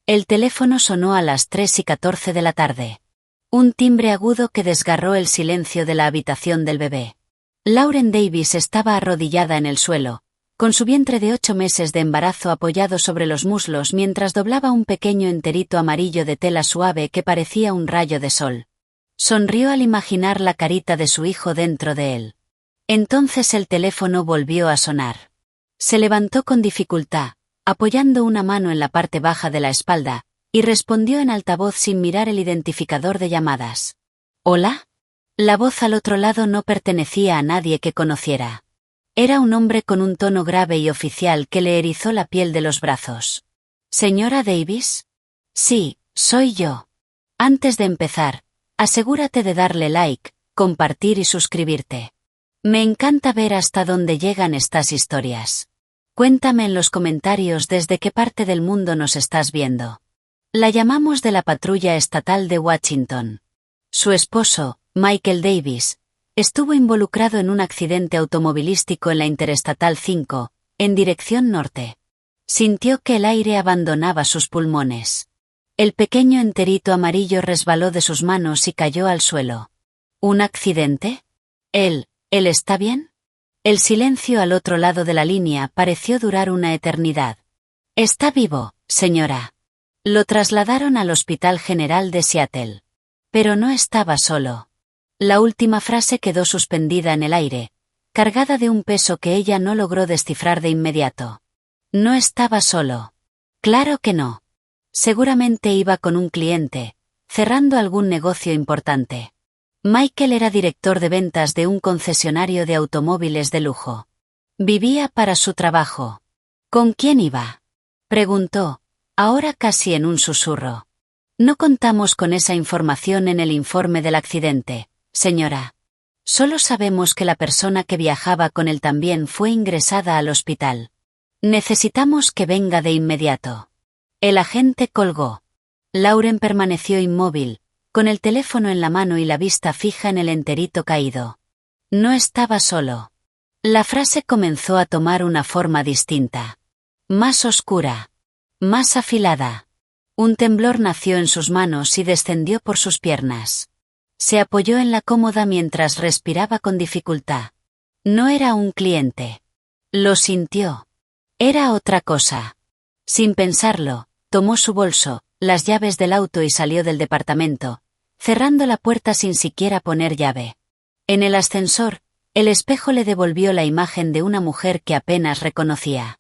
El teléfono sonó a las 3:14 de la tarde. Un timbre agudo que desgarró el silencio de la habitación del bebé. Lauren Davis estaba arrodillada en el suelo, con su vientre de 8 meses de embarazo apoyado sobre los muslos mientras doblaba un pequeño enterito amarillo de tela suave que parecía un rayo de sol. Sonrió al imaginar la carita de su hijo dentro de él. Entonces el teléfono volvió a sonar. Se levantó con dificultad, apoyando una mano en la parte baja de la espalda, y respondió en altavoz sin mirar el identificador de llamadas. ¿Hola? La voz al otro lado no pertenecía a nadie que conociera. Era un hombre con un tono grave y oficial que le erizó la piel de los brazos. ¿Señora Davis? Sí, soy yo. Antes de empezar, asegúrate de darle like, compartir y suscribirte. Me encanta ver hasta dónde llegan estas historias. Cuéntame en los comentarios desde qué parte del mundo nos estás viendo. La llamamos de la patrulla estatal de Washington. Su esposo, Michael Davis, estuvo involucrado en un accidente automovilístico en la Interestatal 5, en dirección norte. Sintió que el aire abandonaba sus pulmones. El pequeño enterito amarillo resbaló de sus manos y cayó al suelo. ¿Un accidente? ¿Él está bien? El silencio al otro lado de la línea pareció durar una eternidad. Está vivo, señora. Lo trasladaron al Hospital General de Seattle. Pero no estaba solo. La última frase quedó suspendida en el aire, cargada de un peso que ella no logró descifrar de inmediato. No estaba solo. Claro que no. Seguramente iba con un cliente, cerrando algún negocio importante. Michael era director de ventas de un concesionario de automóviles de lujo. Vivía para su trabajo. ¿Con quién iba? Preguntó, ahora casi en un susurro. No contamos con esa información en el informe del accidente, señora. Solo sabemos que la persona que viajaba con él también fue ingresada al hospital. Necesitamos que venga de inmediato. El agente colgó. Lauren permaneció inmóvil, con el teléfono en la mano y la vista fija en el enterito caído. No estaba solo. La frase comenzó a tomar una forma distinta. Más oscura. Más afilada. Un temblor nació en sus manos y descendió por sus piernas. Se apoyó en la cómoda mientras respiraba con dificultad. No era un cliente. Lo sintió. Era otra cosa. Sin pensarlo, tomó su bolso, las llaves del auto y salió del departamento, cerrando la puerta sin siquiera poner llave. En el ascensor, el espejo le devolvió la imagen de una mujer que apenas reconocía.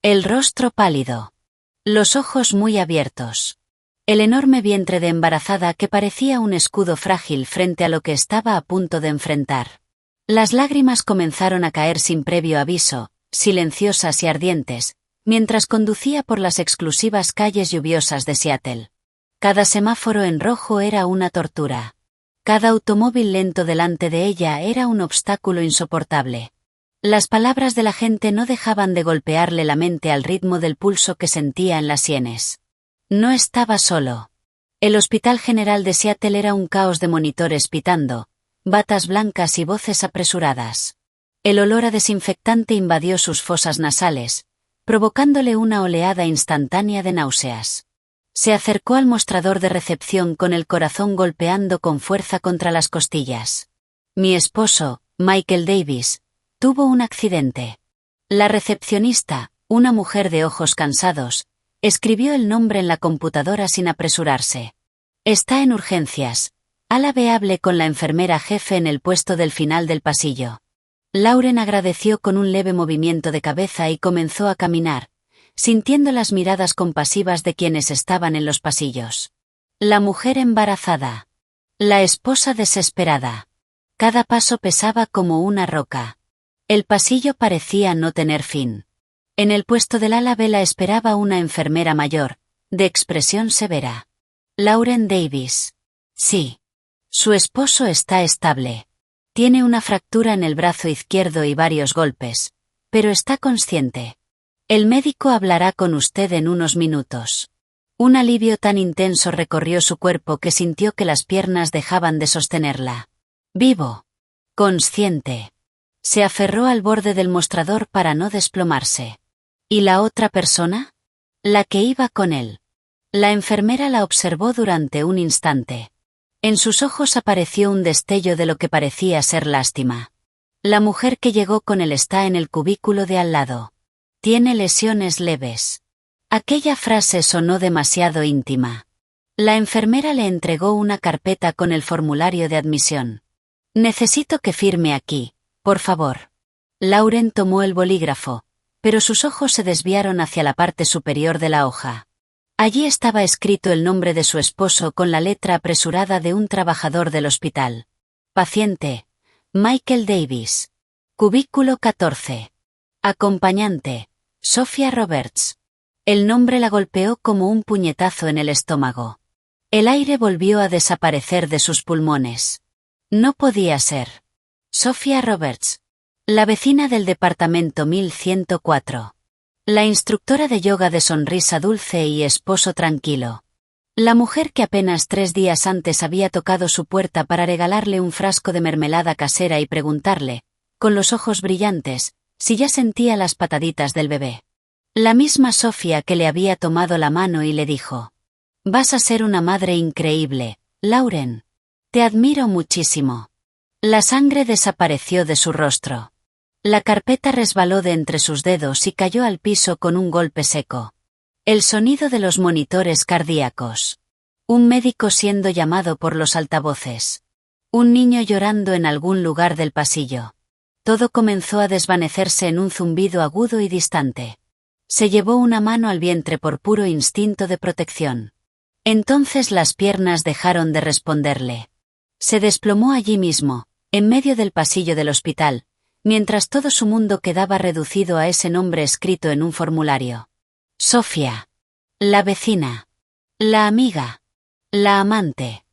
El rostro pálido. Los ojos muy abiertos. El enorme vientre de embarazada que parecía un escudo frágil frente a lo que estaba a punto de enfrentar. Las lágrimas comenzaron a caer sin previo aviso, silenciosas y ardientes, mientras conducía por las exclusivas calles lluviosas de Seattle. Cada semáforo en rojo era una tortura. Cada automóvil lento delante de ella era un obstáculo insoportable. Las palabras de la gente no dejaban de golpearle la mente al ritmo del pulso que sentía en las sienes. No estaba solo. El Hospital General de Seattle era un caos de monitores pitando, batas blancas y voces apresuradas. El olor a desinfectante invadió sus fosas nasales, provocándole una oleada instantánea de náuseas. Se acercó al mostrador de recepción con el corazón golpeando con fuerza contra las costillas. Mi esposo, Michael Davis, tuvo un accidente. La recepcionista, una mujer de ojos cansados, escribió el nombre en la computadora sin apresurarse. Está en urgencias. Hable con la enfermera jefe en el puesto del final del pasillo. Lauren agradeció con un leve movimiento de cabeza y comenzó a caminar, sintiendo las miradas compasivas de quienes estaban en los pasillos. La mujer embarazada. La esposa desesperada. Cada paso pesaba como una roca. El pasillo parecía no tener fin. En el puesto del ala B la esperaba una enfermera mayor, de expresión severa. Lauren Davis. Sí. Su esposo está estable. Tiene una fractura en el brazo izquierdo y varios golpes, pero está consciente. El médico hablará con usted en unos minutos. Un alivio tan intenso recorrió su cuerpo que sintió que las piernas dejaban de sostenerla. Vivo. Consciente. Se aferró al borde del mostrador para no desplomarse. ¿Y la otra persona? La que iba con él. La enfermera la observó durante un instante. En sus ojos apareció un destello de lo que parecía ser lástima. La mujer que llegó con él está en el cubículo de al lado. Tiene lesiones leves. Aquella frase sonó demasiado íntima. La enfermera le entregó una carpeta con el formulario de admisión. Necesito que firme aquí, por favor. Lauren tomó el bolígrafo, pero sus ojos se desviaron hacia la parte superior de la hoja. Allí estaba escrito el nombre de su esposo con la letra apresurada de un trabajador del hospital. Paciente: Michael Davis. Cubículo 14. Acompañante: Sophia Roberts. El nombre la golpeó como un puñetazo en el estómago. El aire volvió a desaparecer de sus pulmones. No podía ser. Sophia Roberts. La vecina del departamento 1104. La instructora de yoga de sonrisa dulce y esposo tranquilo. La mujer que apenas 3 días antes había tocado su puerta para regalarle un frasco de mermelada casera y preguntarle, con los ojos brillantes, si ya sentía las pataditas del bebé. La misma Sofía que le había tomado la mano y le dijo: «Vas a ser una madre increíble, Lauren. Te admiro muchísimo». La sangre desapareció de su rostro. La carpeta resbaló de entre sus dedos y cayó al piso con un golpe seco. El sonido de los monitores cardíacos. Un médico siendo llamado por los altavoces. Un niño llorando en algún lugar del pasillo. Todo comenzó a desvanecerse en un zumbido agudo y distante. Se llevó una mano al vientre por puro instinto de protección. Entonces las piernas dejaron de responderle. Se desplomó allí mismo, en medio del pasillo del hospital, mientras todo su mundo quedaba reducido a ese nombre escrito en un formulario. Sofía. La vecina. La amiga. La amante.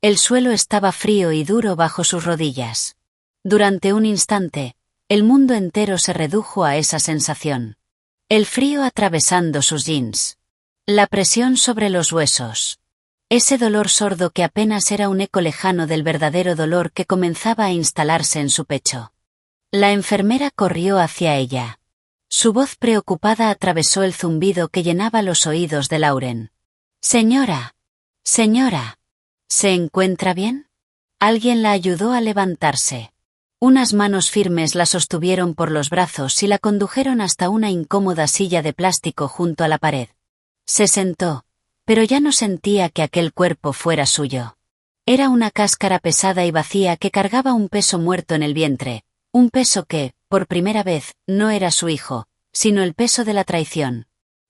El suelo estaba frío y duro bajo sus rodillas. Durante un instante, el mundo entero se redujo a esa sensación. El frío atravesando sus jeans. La presión sobre los huesos. Ese dolor sordo que apenas era un eco lejano del verdadero dolor que comenzaba a instalarse en su pecho. La enfermera corrió hacia ella. Su voz preocupada atravesó el zumbido que llenaba los oídos de Lauren. «Señora. Señora. ¿Se encuentra bien?» Alguien la ayudó a levantarse. Unas manos firmes la sostuvieron por los brazos y la condujeron hasta una incómoda silla de plástico junto a la pared. Se sentó, pero ya no sentía que aquel cuerpo fuera suyo. Era una cáscara pesada y vacía que cargaba un peso muerto en el vientre. Un peso que, por primera vez, no era su hijo, sino el peso de la traición.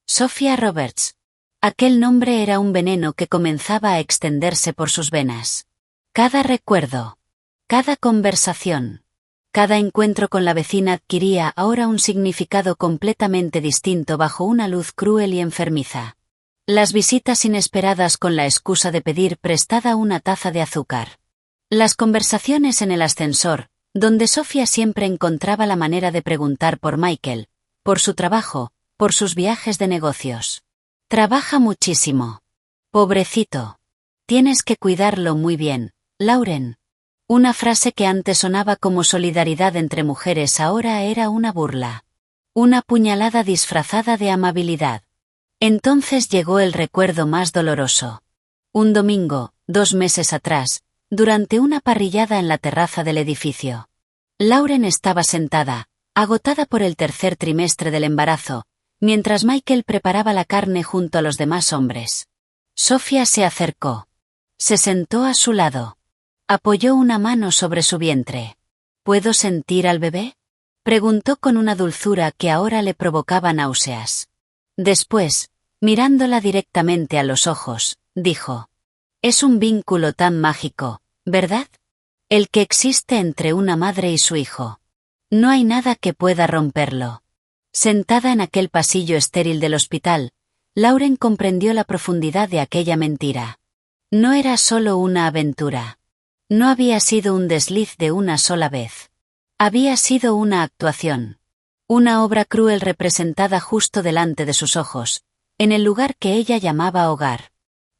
Sophia Roberts. Aquel nombre era un veneno que comenzaba a extenderse por sus venas. Cada recuerdo, cada conversación, cada encuentro con la vecina adquiría ahora un significado completamente distinto bajo una luz cruel y enfermiza. Las visitas inesperadas con la excusa de pedir prestada una taza de azúcar. Las conversaciones en el ascensor, donde Sofía siempre encontraba la manera de preguntar por Michael, por su trabajo, por sus viajes de negocios. «Trabaja muchísimo. Pobrecito. Tienes que cuidarlo muy bien, Lauren». Una frase que antes sonaba como solidaridad entre mujeres ahora era una burla. Una puñalada disfrazada de amabilidad. Entonces llegó el recuerdo más doloroso. Un domingo, 2 meses atrás, durante una parrillada en la terraza del edificio. Lauren estaba sentada, agotada por el 3er trimestre del embarazo, mientras Michael preparaba la carne junto a los demás hombres. Sofía se acercó. Se sentó a su lado. Apoyó una mano sobre su vientre. ¿Puedo sentir al bebé?, preguntó con una dulzura que ahora le provocaba náuseas. Después, mirándola directamente a los ojos, dijo: «Es un vínculo tan mágico, ¿verdad? El que existe entre una madre y su hijo. No hay nada que pueda romperlo». Sentada en aquel pasillo estéril del hospital, Lauren comprendió la profundidad de aquella mentira. No era solo una aventura. No había sido un desliz de una sola vez. Había sido una actuación. Una obra cruel representada justo delante de sus ojos, en el lugar que ella llamaba hogar.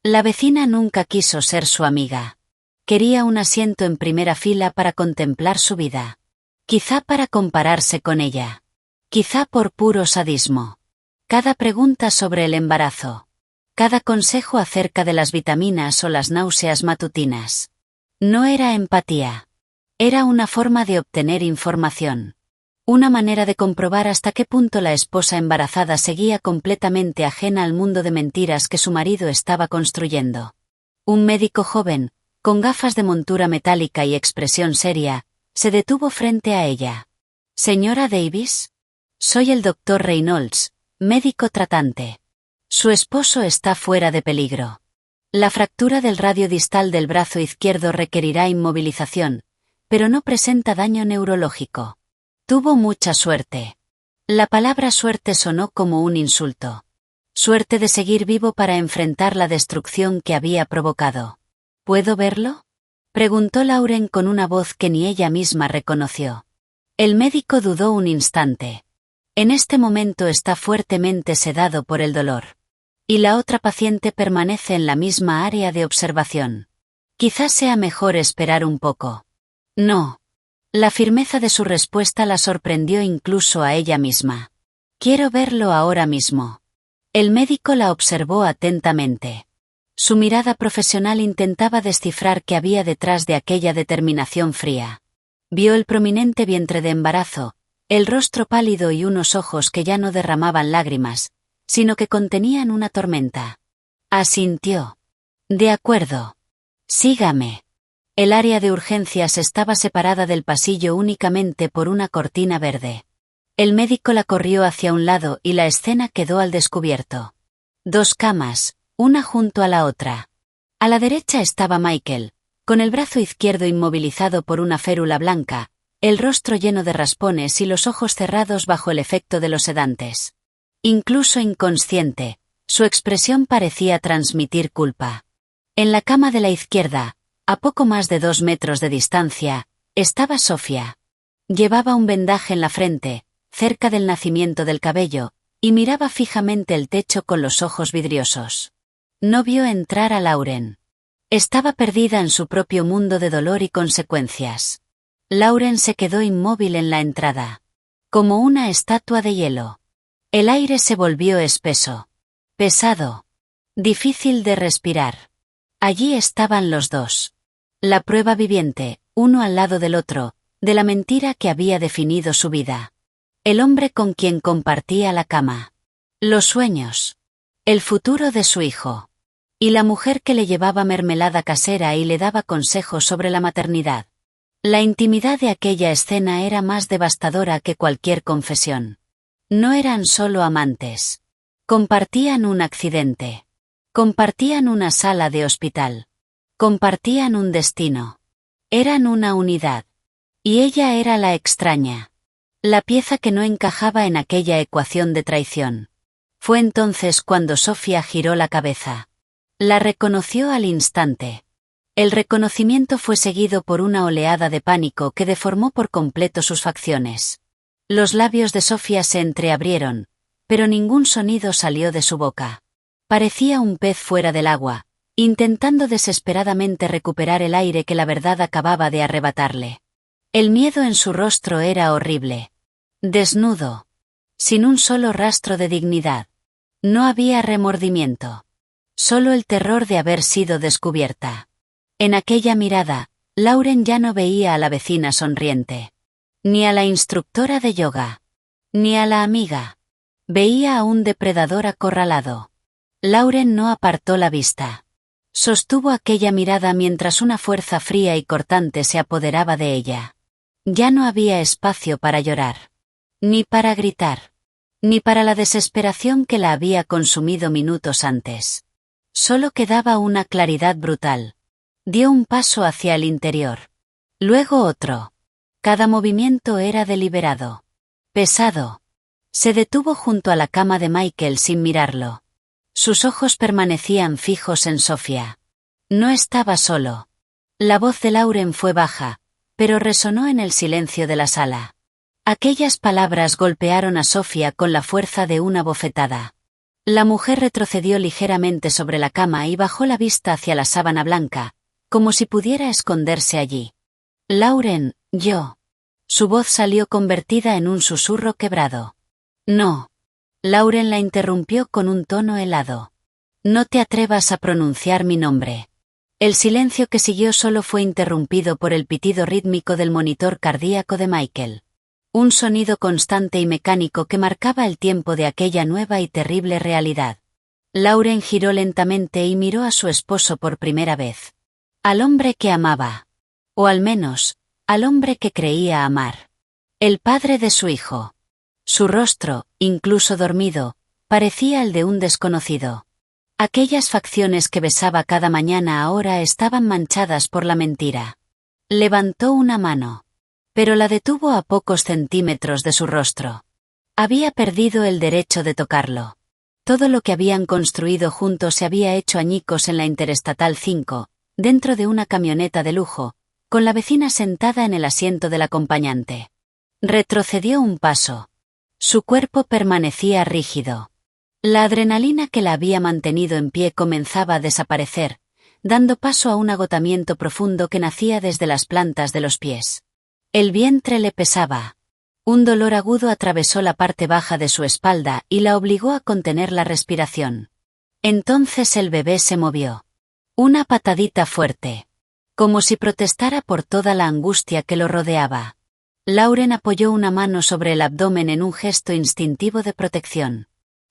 La vecina nunca quiso ser su amiga. Quería un asiento en primera fila para contemplar su vida. Quizá para compararse con ella. Quizá por puro sadismo. Cada pregunta sobre el embarazo. Cada consejo acerca de las vitaminas o las náuseas matutinas. No era empatía. Era una forma de obtener información. Una manera de comprobar hasta qué punto la esposa embarazada seguía completamente ajena al mundo de mentiras que su marido estaba construyendo. Un médico joven, con gafas de montura metálica y expresión seria, se detuvo frente a ella. «Señora Davis, soy el doctor Reynolds, médico tratante. Su esposo está fuera de peligro. La fractura del radio distal del brazo izquierdo requerirá inmovilización, pero no presenta daño neurológico. Tuvo mucha suerte». La palabra suerte sonó como un insulto. Suerte de seguir vivo para enfrentar la destrucción que había provocado. ¿Puedo verlo?, preguntó Lauren con una voz que ni ella misma reconoció. El médico dudó un instante. En este momento está fuertemente sedado por el dolor. Y la otra paciente permanece en la misma área de observación. Quizás sea mejor esperar un poco. No. La firmeza de su respuesta la sorprendió incluso a ella misma. Quiero verlo ahora mismo. El médico la observó atentamente. Su mirada profesional intentaba descifrar qué había detrás de aquella determinación fría. Vio el prominente vientre de embarazo, el rostro pálido y unos ojos que ya no derramaban lágrimas, sino que contenían una tormenta. Asintió. De acuerdo. Sígame. El área de urgencias estaba separada del pasillo únicamente por una cortina verde. El médico la corrió hacia un lado y la escena quedó al descubierto. 2 camas, una junto a la otra. A la derecha estaba Michael, con el brazo izquierdo inmovilizado por una férula blanca, el rostro lleno de raspones y los ojos cerrados bajo el efecto de los sedantes. Incluso inconsciente, su expresión parecía transmitir culpa. En la cama de la izquierda, a poco más de 2 metros de distancia, estaba Sofía. Llevaba un vendaje en la frente, cerca del nacimiento del cabello, y miraba fijamente el techo con los ojos vidriosos. No vio entrar a Lauren. Estaba perdida en su propio mundo de dolor y consecuencias. Lauren se quedó inmóvil en la entrada. Como una estatua de hielo. El aire se volvió espeso. Pesado. Difícil de respirar. Allí estaban los dos. La prueba viviente, uno al lado del otro, de la mentira que había definido su vida. El hombre con quien compartía la cama. Los sueños. El futuro de su hijo. Y la mujer que le llevaba mermelada casera y le daba consejos sobre la maternidad. La intimidad de aquella escena era más devastadora que cualquier confesión. No eran solo amantes. Compartían un accidente. Compartían una sala de hospital. Compartían un destino. Eran una unidad. Y ella era la extraña. La pieza que no encajaba en aquella ecuación de traición. Fue entonces cuando Sofía giró la cabeza. La reconoció al instante. El reconocimiento fue seguido por una oleada de pánico que deformó por completo sus facciones. Los labios de Sofía se entreabrieron, pero ningún sonido salió de su boca. Parecía un pez fuera del agua, intentando desesperadamente recuperar el aire que la verdad acababa de arrebatarle. El miedo en su rostro era horrible. Desnudo. Sin un solo rastro de dignidad. No había remordimiento. Solo el terror de haber sido descubierta. En aquella mirada, Lauren ya no veía a la vecina sonriente. Ni a la instructora de yoga. Ni a la amiga. Veía a un depredador acorralado. Lauren no apartó la vista. Sostuvo aquella mirada mientras una fuerza fría y cortante se apoderaba de ella. Ya no había espacio para llorar. Ni para gritar. Ni para la desesperación que la había consumido minutos antes. Solo quedaba una claridad brutal. Dio un paso hacia el interior. Luego otro. Cada movimiento era deliberado. Pesado. Se detuvo junto a la cama de Michael sin mirarlo. Sus ojos permanecían fijos en Sofía. No estaba solo. La voz de Lauren fue baja, pero resonó en el silencio de la sala. Aquellas palabras golpearon a Sofía con la fuerza de una bofetada. La mujer retrocedió ligeramente sobre la cama y bajó la vista hacia la sábana blanca, como si pudiera esconderse allí. Lauren, yo. Su voz salió convertida en un susurro quebrado. No. Lauren la interrumpió con un tono helado. No te atrevas a pronunciar mi nombre. El silencio que siguió solo fue interrumpido por el pitido rítmico del monitor cardíaco de Michael. Un sonido constante y mecánico que marcaba el tiempo de aquella nueva y terrible realidad. Lauren giró lentamente y miró a su esposo por primera vez. Al hombre que amaba. O al menos, al hombre que creía amar. El padre de su hijo. Su rostro, incluso dormido, parecía el de un desconocido. Aquellas facciones que besaba cada mañana ahora estaban manchadas por la mentira. Levantó una mano. Pero la detuvo a pocos centímetros de su rostro. Había perdido el derecho de tocarlo. Todo lo que habían construido juntos se había hecho añicos en la Interestatal 5, dentro de una camioneta de lujo, con la vecina sentada en el asiento del acompañante. Retrocedió un paso. Su cuerpo permanecía rígido. La adrenalina que la había mantenido en pie comenzaba a desaparecer, dando paso a un agotamiento profundo que nacía desde las plantas de los pies. El vientre le pesaba. Un dolor agudo atravesó la parte baja de su espalda y la obligó a contener la respiración. Entonces el bebé se movió. Una patadita fuerte. Como si protestara por toda la angustia que lo rodeaba. Lauren apoyó una mano sobre el abdomen en un gesto instintivo de protección.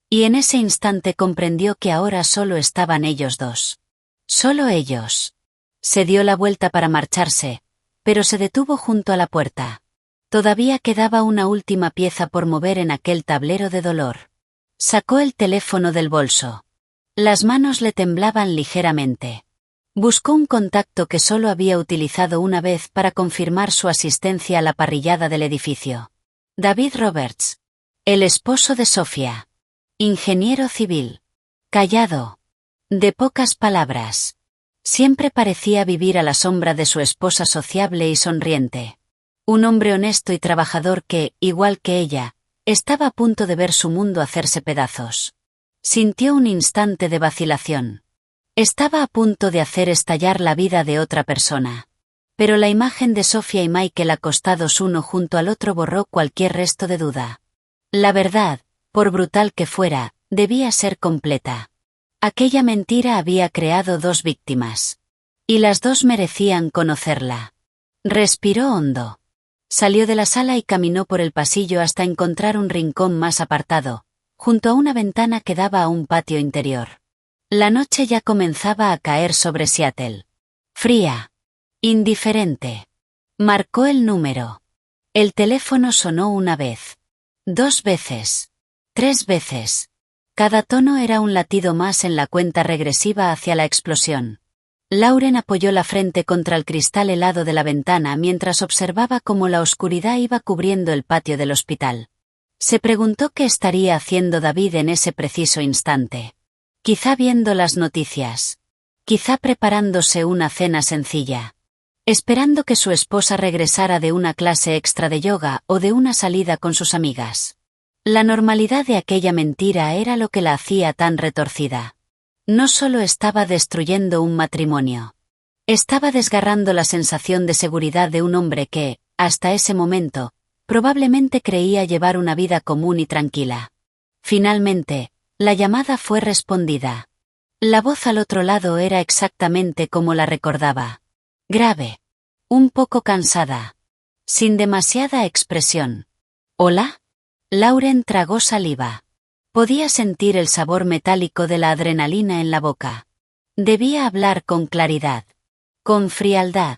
Y en ese instante comprendió que ahora solo estaban ellos dos. Solo ellos. Se dio la vuelta para marcharse, pero se detuvo junto a la puerta. Todavía quedaba una última pieza por mover en aquel tablero de dolor. Sacó el teléfono del bolso. Las manos le temblaban ligeramente. Buscó un contacto que solo había utilizado una vez para confirmar su asistencia a la parrillada del edificio. David Roberts. El esposo de Sofía. Ingeniero civil. Callado. De pocas palabras. Siempre parecía vivir a la sombra de su esposa sociable y sonriente. Un hombre honesto y trabajador que, igual que ella, estaba a punto de ver su mundo hacerse pedazos. Sintió un instante de vacilación. Estaba a punto de hacer estallar la vida de otra persona. Pero la imagen de Sofía y Michael acostados uno junto al otro borró cualquier resto de duda. La verdad, por brutal que fuera, debía ser completa. Aquella mentira había creado dos víctimas. Y las dos merecían conocerla. Respiró hondo. Salió de la sala y caminó por el pasillo hasta encontrar un rincón más apartado, junto a una ventana que daba a un patio interior. La noche ya comenzaba a caer sobre Seattle. Fría. Indiferente. Marcó el número. El teléfono sonó una vez. 2 veces. 3 veces. Cada tono era un latido más en la cuenta regresiva hacia la explosión. Lauren apoyó la frente contra el cristal helado de la ventana mientras observaba cómo la oscuridad iba cubriendo el patio del hospital. Se preguntó qué estaría haciendo David en ese preciso instante. Quizá viendo las noticias. Quizá preparándose una cena sencilla. Esperando que su esposa regresara de una clase extra de yoga o de una salida con sus amigas. La normalidad de aquella mentira era lo que la hacía tan retorcida. No solo estaba destruyendo un matrimonio. Estaba desgarrando la sensación de seguridad de un hombre que, hasta ese momento, probablemente creía llevar una vida común y tranquila. Finalmente, la llamada fue respondida. La voz al otro lado era exactamente como la recordaba. Grave. Un poco cansada. Sin demasiada expresión. ¿Hola? Lauren tragó saliva. Podía sentir el sabor metálico de la adrenalina en la boca. Debía hablar con claridad. Con frialdad.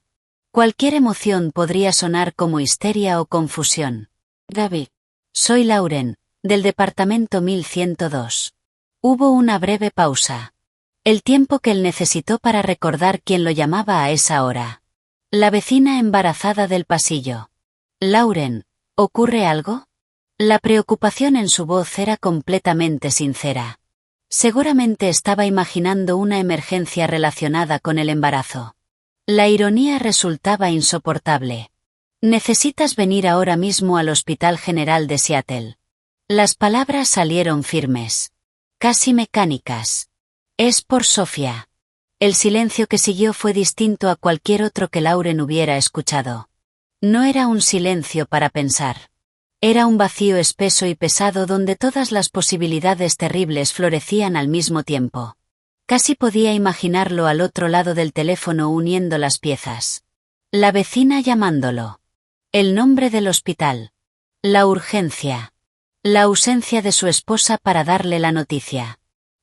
Cualquier emoción podría sonar como histeria o confusión. David. Soy Lauren, del departamento 1102. Hubo una breve pausa. El tiempo que él necesitó para recordar quién lo llamaba a esa hora. La vecina embarazada del pasillo. Lauren, ¿ocurre algo? La preocupación en su voz era completamente sincera. Seguramente estaba imaginando una emergencia relacionada con el embarazo. La ironía resultaba insoportable. Necesitas venir ahora mismo al Hospital General de Seattle. Las palabras salieron firmes. Casi mecánicas. Es por Sofía. El silencio que siguió fue distinto a cualquier otro que Lauren hubiera escuchado. No era un silencio para pensar. Era un vacío espeso y pesado donde todas las posibilidades terribles florecían al mismo tiempo. Casi podía imaginarlo al otro lado del teléfono uniendo las piezas. La vecina llamándolo. El nombre del hospital. La urgencia. La ausencia de su esposa para darle la noticia.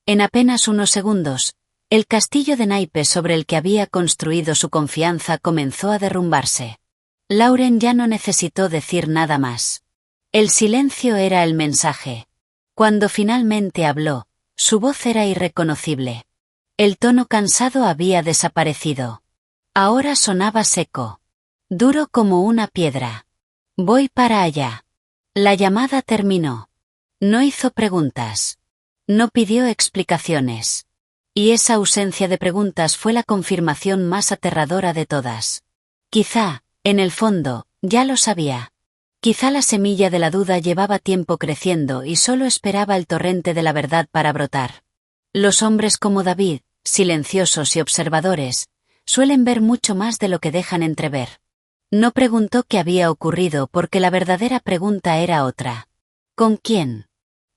En apenas unos segundos, el castillo de naipes sobre el que había construido su confianza comenzó a derrumbarse. Lauren ya no necesitó decir nada más. El silencio era el mensaje. Cuando finalmente habló, su voz era irreconocible. El tono cansado había desaparecido. Ahora sonaba seco. Duro como una piedra. Voy para allá. La llamada terminó. No hizo preguntas. No pidió explicaciones. Y esa ausencia de preguntas fue la confirmación más aterradora de todas. Quizá, en el fondo, ya lo sabía. Quizá la semilla de la duda llevaba tiempo creciendo y solo esperaba el torrente de la verdad para brotar. Los hombres como David, silenciosos y observadores, suelen ver mucho más de lo que dejan entrever. No preguntó qué había ocurrido porque la verdadera pregunta era otra. ¿Con quién?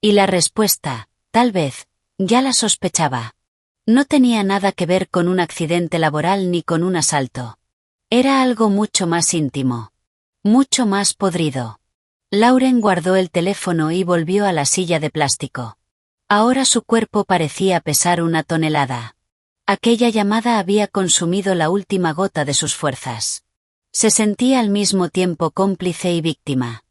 Y la respuesta, tal vez, ya la sospechaba. No tenía nada que ver con un accidente laboral ni con un asalto. Era algo mucho más íntimo. Mucho más podrido. Lauren guardó el teléfono y volvió a la silla de plástico. Ahora su cuerpo parecía pesar 1 tonelada. Aquella llamada había consumido la última gota de sus fuerzas. Se sentía al mismo tiempo cómplice y víctima.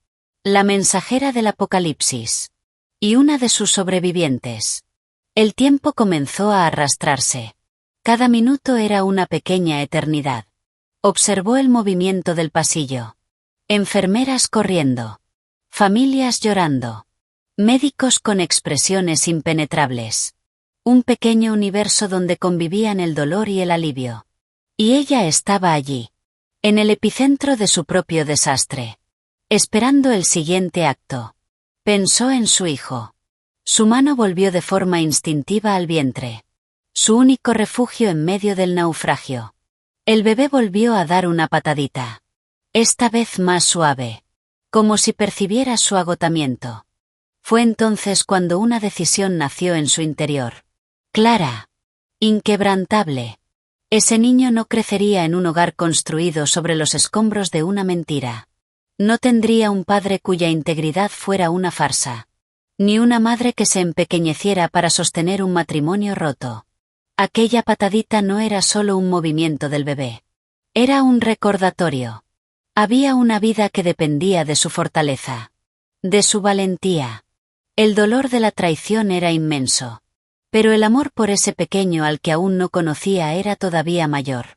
La mensajera del apocalipsis. Y una de sus sobrevivientes. El tiempo comenzó a arrastrarse. Cada minuto era una pequeña eternidad. Observó el movimiento del pasillo. Enfermeras corriendo. Familias llorando. Médicos con expresiones impenetrables. Un pequeño universo donde convivían el dolor y el alivio. Y ella estaba allí. En el epicentro de su propio desastre. Esperando el siguiente acto. Pensó en su hijo. Su mano volvió de forma instintiva al vientre. Su único refugio en medio del naufragio. El bebé volvió a dar una patadita. Esta vez más suave. Como si percibiera su agotamiento. Fue entonces cuando una decisión nació en su interior. Clara. Inquebrantable. Ese niño no crecería en un hogar construido sobre los escombros de una mentira. No tendría un padre cuya integridad fuera una farsa. Ni una madre que se empequeñeciera para sostener un matrimonio roto. Aquella patadita no era solo un movimiento del bebé. Era un recordatorio. Había una vida que dependía de su fortaleza. De su valentía. El dolor de la traición era inmenso. Pero el amor por ese pequeño al que aún no conocía era todavía mayor.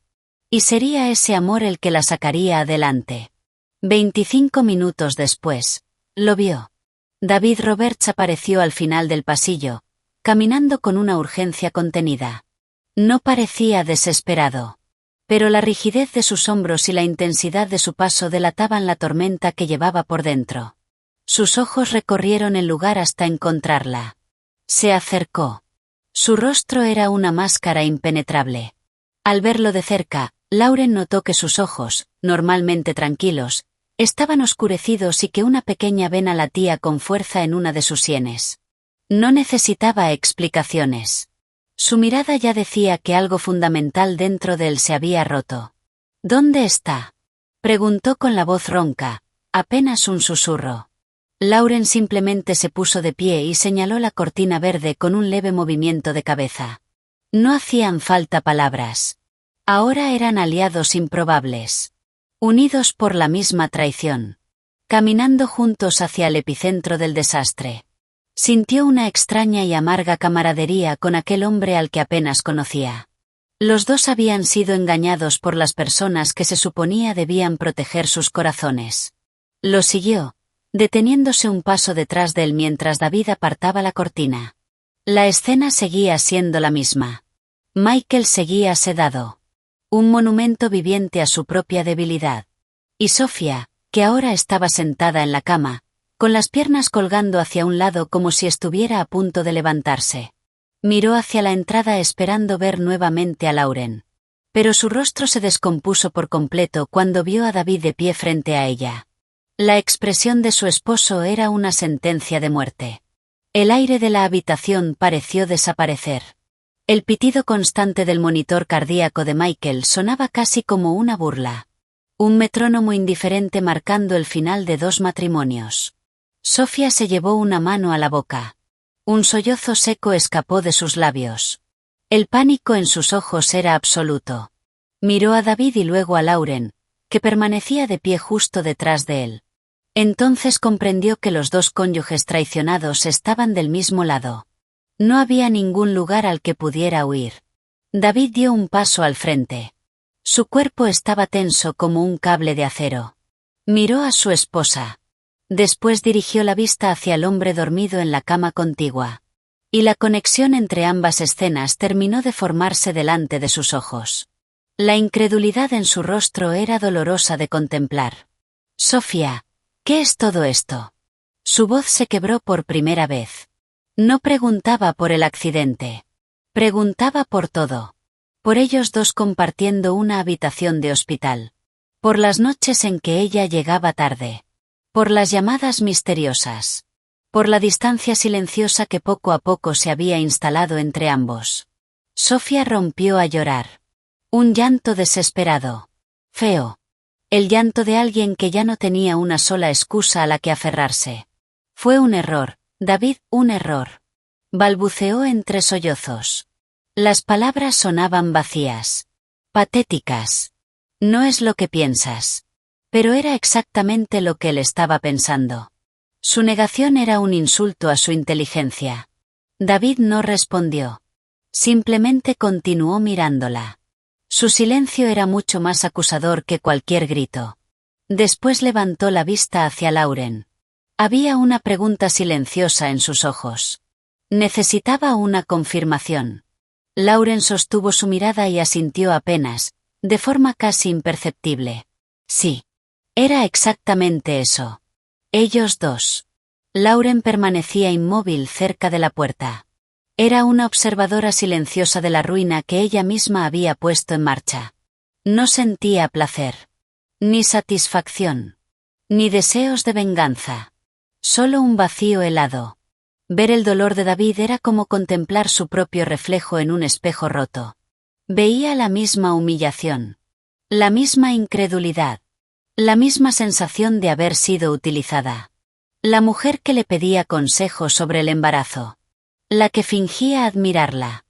Y sería ese amor el que la sacaría adelante. 25 minutos después, lo vio. David Roberts apareció al final del pasillo, caminando con una urgencia contenida. No parecía desesperado. Pero la rigidez de sus hombros y la intensidad de su paso delataban la tormenta que llevaba por dentro. Sus ojos recorrieron el lugar hasta encontrarla. Se acercó. Su rostro era una máscara impenetrable. Al verlo de cerca, Lauren notó que sus ojos, normalmente tranquilos, estaban oscurecidos y que una pequeña vena latía con fuerza en una de sus sienes. No necesitaba explicaciones. Su mirada ya decía que algo fundamental dentro de él se había roto. ¿Dónde está? Preguntó con la voz ronca, apenas un susurro. Lauren simplemente se puso de pie y señaló la cortina verde con un leve movimiento de cabeza. No hacían falta palabras. Ahora eran aliados improbables. Unidos por la misma traición. Caminando juntos hacia el epicentro del desastre. Sintió una extraña y amarga camaradería con aquel hombre al que apenas conocía. Los dos habían sido engañados por las personas que se suponía debían proteger sus corazones. Lo siguió, deteniéndose un paso detrás de él mientras David apartaba la cortina. La escena seguía siendo la misma. Michael seguía sedado. Un monumento viviente a su propia debilidad. Y Sofía, que ahora estaba sentada en la cama, con las piernas colgando hacia un lado como si estuviera a punto de levantarse. Miró hacia la entrada esperando ver nuevamente a Lauren. Pero su rostro se descompuso por completo cuando vio a David de pie frente a ella. La expresión de su esposo era una sentencia de muerte. El aire de la habitación pareció desaparecer. El pitido constante del monitor cardíaco de Michael sonaba casi como una burla. Un metrónomo indiferente marcando el final de 2 matrimonios. Sofía se llevó una mano a la boca. Un sollozo seco escapó de sus labios. El pánico en sus ojos era absoluto. Miró a David y luego a Lauren, que permanecía de pie justo detrás de él. Entonces comprendió que los 2 cónyuges traicionados estaban del mismo lado. No había ningún lugar al que pudiera huir. David dio un paso al frente. Su cuerpo estaba tenso como un cable de acero. Miró a su esposa. Después dirigió la vista hacia el hombre dormido en la cama contigua. Y la conexión entre ambas escenas terminó de formarse delante de sus ojos. La incredulidad en su rostro era dolorosa de contemplar. Sofía, ¿qué es todo esto? Su voz se quebró por primera vez. No preguntaba por el accidente. Preguntaba por todo. Por ellos 2 compartiendo una habitación de hospital. Por las noches en que ella llegaba tarde. Por las llamadas misteriosas. Por la distancia silenciosa que poco a poco se había instalado entre ambos. Sofía rompió a llorar. Un llanto desesperado. Feo. El llanto de alguien que ya no tenía una sola excusa a la que aferrarse. Fue un error, David, un error. Balbuceó entre sollozos. Las palabras sonaban vacías. Patéticas. No es lo que piensas. Pero era exactamente lo que él estaba pensando. Su negación era un insulto a su inteligencia. David no respondió. Simplemente continuó mirándola. Su silencio era mucho más acusador que cualquier grito. Después levantó la vista hacia Lauren. Había una pregunta silenciosa en sus ojos. Necesitaba una confirmación. Lauren sostuvo su mirada y asintió apenas, de forma casi imperceptible. Sí. Era exactamente eso. Ellos 2. Lauren permanecía inmóvil cerca de la puerta. Era una observadora silenciosa de la ruina que ella misma había puesto en marcha. No sentía placer. Ni satisfacción. Ni deseos de venganza. Solo un vacío helado. Ver el dolor de David era como contemplar su propio reflejo en un espejo roto. Veía la misma humillación. La misma incredulidad. La misma sensación de haber sido utilizada. La mujer que le pedía consejos sobre el embarazo. La que fingía admirarla.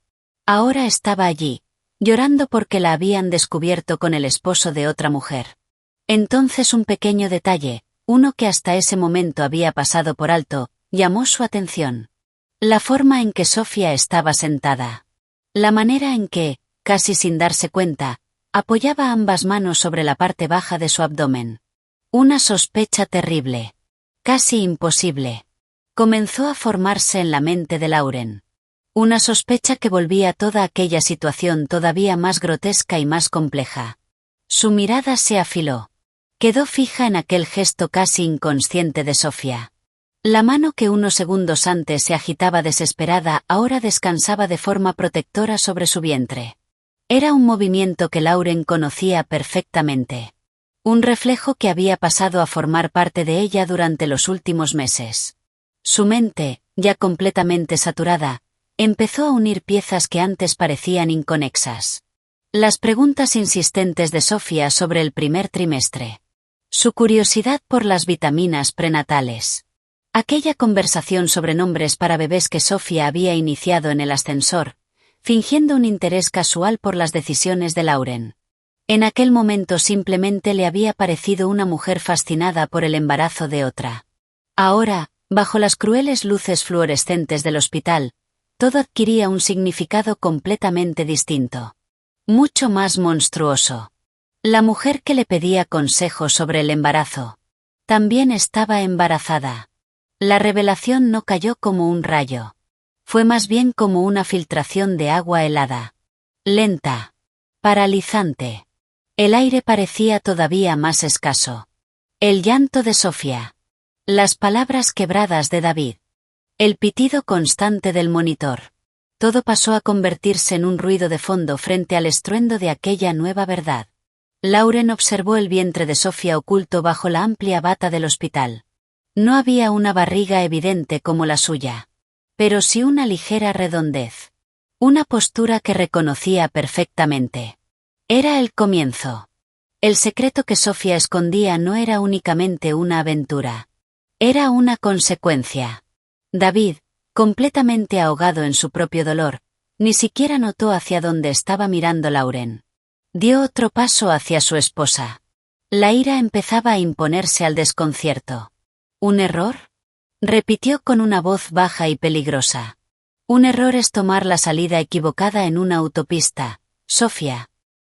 Ahora estaba allí, llorando porque la habían descubierto con el esposo de otra mujer. Entonces un pequeño detalle, uno que hasta ese momento había pasado por alto, llamó su atención. La forma en que Sofía estaba sentada. La manera en que, casi sin darse cuenta, apoyaba ambas manos sobre la parte baja de su abdomen. Una sospecha terrible. Casi imposible. Comenzó a formarse en la mente de Lauren. Una sospecha que volvía toda aquella situación todavía más grotesca y más compleja. Su mirada se afiló. Quedó fija en aquel gesto casi inconsciente de Sofía. La mano que unos segundos antes se agitaba desesperada ahora descansaba de forma protectora sobre su vientre. Era un movimiento que Lauren conocía perfectamente. Un reflejo que había pasado a formar parte de ella durante los últimos meses. Su mente, ya completamente saturada, empezó a unir piezas que antes parecían inconexas. Las preguntas insistentes de Sofía sobre el primer trimestre. Su curiosidad por las vitaminas prenatales. Aquella conversación sobre nombres para bebés que Sofía había iniciado en el ascensor, fingiendo un interés casual por las decisiones de Lauren. En aquel momento simplemente le había parecido una mujer fascinada por el embarazo de otra. Ahora, bajo las crueles luces fluorescentes del hospital, todo adquiría un significado completamente distinto. Mucho más monstruoso. La mujer que le pedía consejos sobre el embarazo. También estaba embarazada. La revelación no cayó como un rayo. Fue más bien como una filtración de agua helada. Lenta. Paralizante. El aire parecía todavía más escaso. El llanto de Sofía. Las palabras quebradas de David. El pitido constante del monitor. Todo pasó a convertirse en un ruido de fondo frente al estruendo de aquella nueva verdad. Lauren observó el vientre de Sofía oculto bajo la amplia bata del hospital. No había una barriga evidente como la suya. Pero sí una ligera redondez. Una postura que reconocía perfectamente. Era el comienzo. El secreto que Sofía escondía no era únicamente una aventura. Era una consecuencia. David, completamente ahogado en su propio dolor, ni siquiera notó hacia dónde estaba mirando Lauren. Dio otro paso hacia su esposa. La ira empezaba a imponerse al desconcierto. ¿Un error? Repitió con una voz baja y peligrosa. Un error es tomar la salida equivocada en una autopista, Sofía.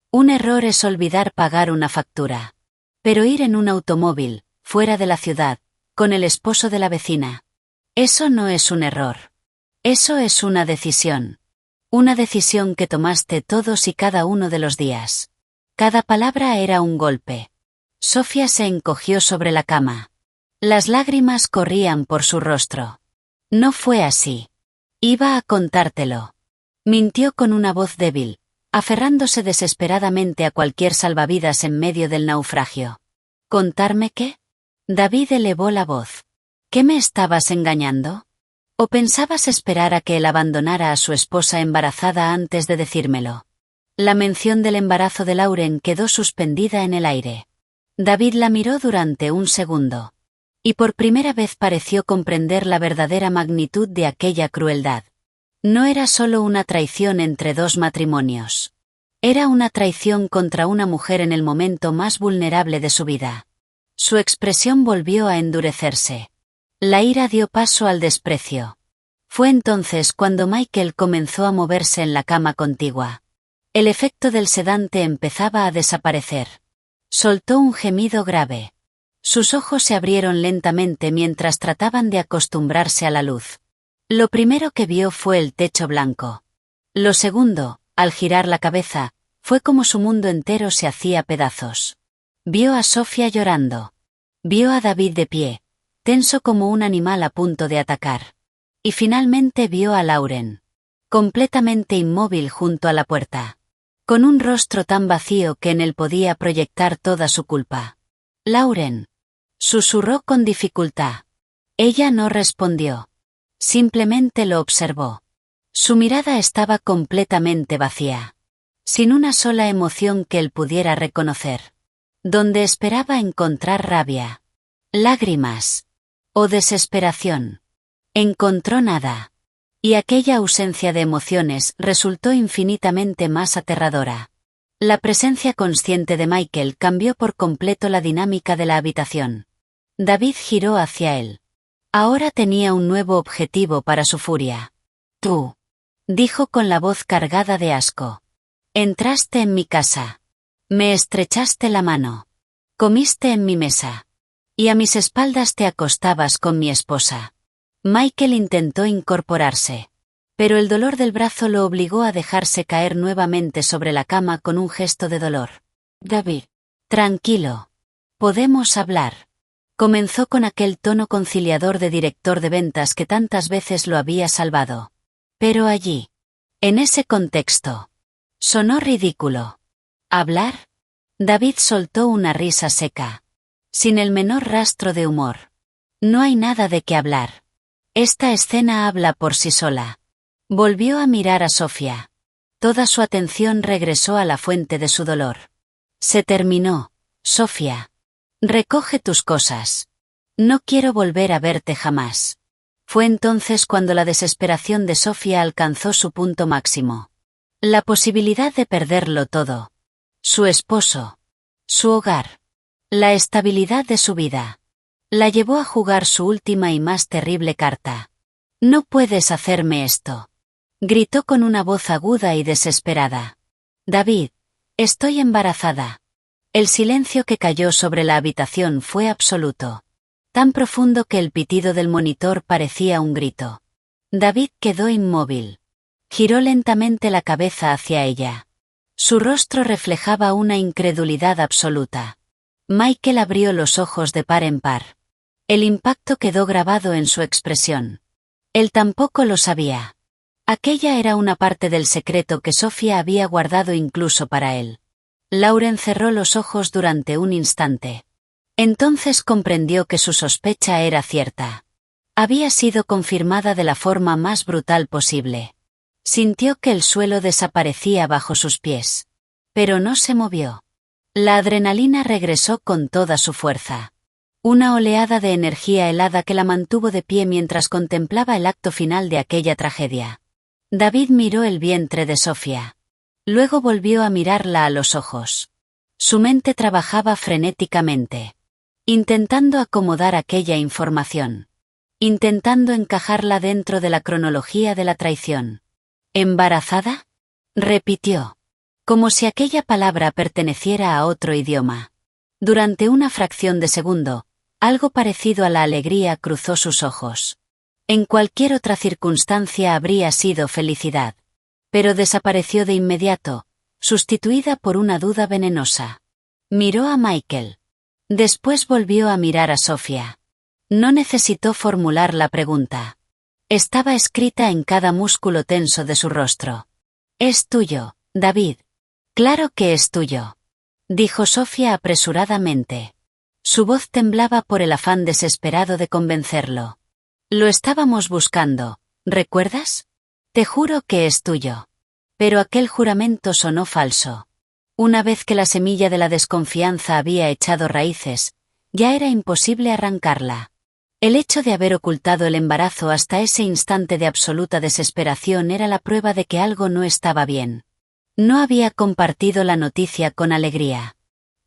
Un error es olvidar pagar una factura. Pero ir en un automóvil, fuera de la ciudad, con el esposo de la vecina. Eso no es un error. Eso es una decisión. Una decisión que tomaste todos y cada uno de los días. Cada palabra era un golpe. Sofía se encogió sobre la cama. Las lágrimas corrían por su rostro. No fue así. Iba a contártelo. Mintió con una voz débil, aferrándose desesperadamente a cualquier salvavidas en medio del naufragio. ¿Contarme qué? David elevó la voz. ¿Qué me estabas engañando? ¿O pensabas esperar a que él abandonara a su esposa embarazada antes de decírmelo? La mención del embarazo de Lauren quedó suspendida en el aire. David la miró durante un segundo. Y por primera vez pareció comprender la verdadera magnitud de aquella crueldad. No era solo una traición entre dos matrimonios. Era una traición contra una mujer en el momento más vulnerable de su vida. Su expresión volvió a endurecerse. La ira dio paso al desprecio. Fue entonces cuando Michael comenzó a moverse en la cama contigua. El efecto del sedante empezaba a desaparecer. Soltó un gemido grave. Sus ojos se abrieron lentamente mientras trataban de acostumbrarse a la luz. Lo primero que vio fue el techo blanco. Lo segundo, al girar la cabeza, fue como su mundo entero se hacía pedazos. Vio a Sofía llorando. Vio a David de pie, tenso como un animal a punto de atacar. Y finalmente vio a Lauren, completamente inmóvil junto a la puerta, con un rostro tan vacío que en él podía proyectar toda su culpa. Lauren, susurró con dificultad. Ella no respondió. Simplemente lo observó. Su mirada estaba completamente vacía, sin una sola emoción que él pudiera reconocer. Donde esperaba encontrar rabia, lágrimas o desesperación, encontró nada. Y aquella ausencia de emociones resultó infinitamente más aterradora. La presencia consciente de Michael cambió por completo la dinámica de la habitación. David giró hacia él. Ahora tenía un nuevo objetivo para su furia. Tú, dijo con la voz cargada de asco. Entraste en mi casa. Me estrechaste la mano. Comiste en mi mesa. Y a mis espaldas te acostabas con mi esposa. Michael intentó incorporarse. Pero el dolor del brazo lo obligó a dejarse caer nuevamente sobre la cama con un gesto de dolor. David. Tranquilo. Podemos hablar. Comenzó con aquel tono conciliador de director de ventas que tantas veces lo había salvado. Pero allí, en ese contexto, sonó ridículo. ¿Hablar? David soltó una risa seca, sin el menor rastro de humor. No hay nada de qué hablar. Esta escena habla por sí sola. Volvió a mirar a Sofía. Toda su atención regresó a la fuente de su dolor. Se terminó, Sofía. Recoge tus cosas. No quiero volver a verte jamás. Fue entonces cuando la desesperación de Sofía alcanzó su punto máximo. La posibilidad de perderlo todo. Su esposo. Su hogar. La estabilidad de su vida. La llevó a jugar su última y más terrible carta. No puedes hacerme esto. Gritó con una voz aguda y desesperada. David, estoy embarazada. El silencio que cayó sobre la habitación fue absoluto. Tan profundo que el pitido del monitor parecía un grito. David quedó inmóvil. Giró lentamente la cabeza hacia ella. Su rostro reflejaba una incredulidad absoluta. Michael abrió los ojos de par en par. El impacto quedó grabado en su expresión. Él tampoco lo sabía. Aquella era una parte del secreto que Sofía había guardado incluso para él. Lauren cerró los ojos durante un instante. Entonces comprendió que su sospecha era cierta. Había sido confirmada de la forma más brutal posible. Sintió que el suelo desaparecía bajo sus pies. Pero no se movió. La adrenalina regresó con toda su fuerza. Una oleada de energía helada que la mantuvo de pie mientras contemplaba el acto final de aquella tragedia. David miró el vientre de Sofía. Luego volvió a mirarla a los ojos. Su mente trabajaba frenéticamente. Intentando acomodar aquella información. Intentando encajarla dentro de la cronología de la traición. ¿Embarazada? Repitió. Como si aquella palabra perteneciera a otro idioma. Durante una fracción de segundo, algo parecido a la alegría cruzó sus ojos. En cualquier otra circunstancia habría sido felicidad. Pero desapareció de inmediato, sustituida por una duda venenosa. Miró a Michael. Después volvió a mirar a Sofía. No necesitó formular la pregunta. Estaba escrita en cada músculo tenso de su rostro. «Es tuyo, David». «Claro que es tuyo», dijo Sofía apresuradamente. Su voz temblaba por el afán desesperado de convencerlo. «Lo estábamos buscando, ¿recuerdas? Te juro que es tuyo». Pero aquel juramento sonó falso. Una vez que la semilla de la desconfianza había echado raíces, ya era imposible arrancarla. El hecho de haber ocultado el embarazo hasta ese instante de absoluta desesperación era la prueba de que algo no estaba bien. No había compartido la noticia con alegría.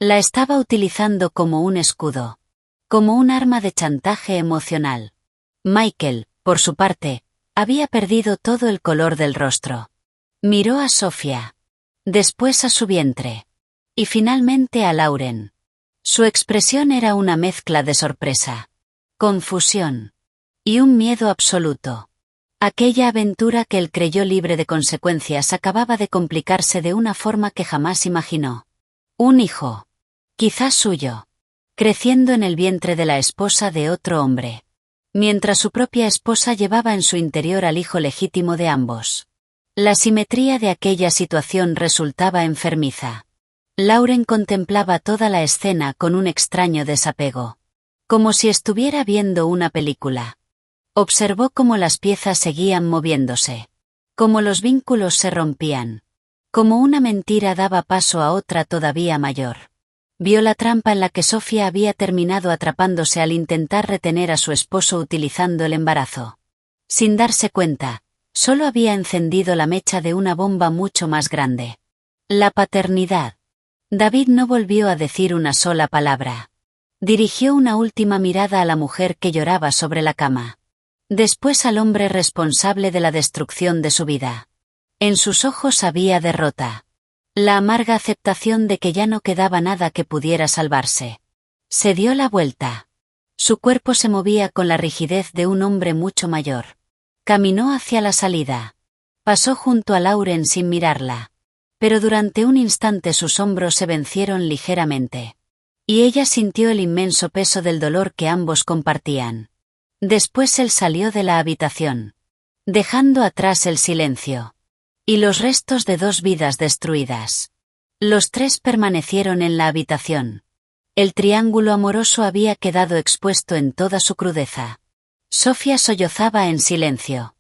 La estaba utilizando como un escudo. Como un arma de chantaje emocional. Michael, por su parte, había perdido todo el color del rostro. Miró a Sofía. Después a su vientre. Y finalmente a Lauren. Su expresión era una mezcla de sorpresa, confusión y un miedo absoluto. Aquella aventura que él creyó libre de consecuencias acababa de complicarse de una forma que jamás imaginó. Un hijo. Quizás suyo. Creciendo en el vientre de la esposa de otro hombre. Mientras su propia esposa llevaba en su interior al hijo legítimo de ambos. La simetría de aquella situación resultaba enfermiza. Lauren contemplaba toda la escena con un extraño desapego. Como si estuviera viendo una película. Observó cómo las piezas seguían moviéndose. Cómo los vínculos se rompían. Cómo una mentira daba paso a otra todavía mayor. Vio la trampa en la que Sofía había terminado atrapándose al intentar retener a su esposo utilizando el embarazo. Sin darse cuenta, solo había encendido la mecha de una bomba mucho más grande. La paternidad. David no volvió a decir una sola palabra. Dirigió una última mirada a la mujer que lloraba sobre la cama. Después al hombre responsable de la destrucción de su vida. En sus ojos había derrota. La amarga aceptación de que ya no quedaba nada que pudiera salvarse. Se dio la vuelta. Su cuerpo se movía con la rigidez de un hombre mucho mayor. Caminó hacia la salida. Pasó junto a Lauren sin mirarla. Pero durante un instante sus hombros se vencieron ligeramente. Y ella sintió el inmenso peso del dolor que ambos compartían. Después él salió de la habitación. Dejando atrás el silencio. Y los restos de dos vidas destruidas. Los tres permanecieron en la habitación. El triángulo amoroso había quedado expuesto en toda su crudeza. Sofía sollozaba en silencio.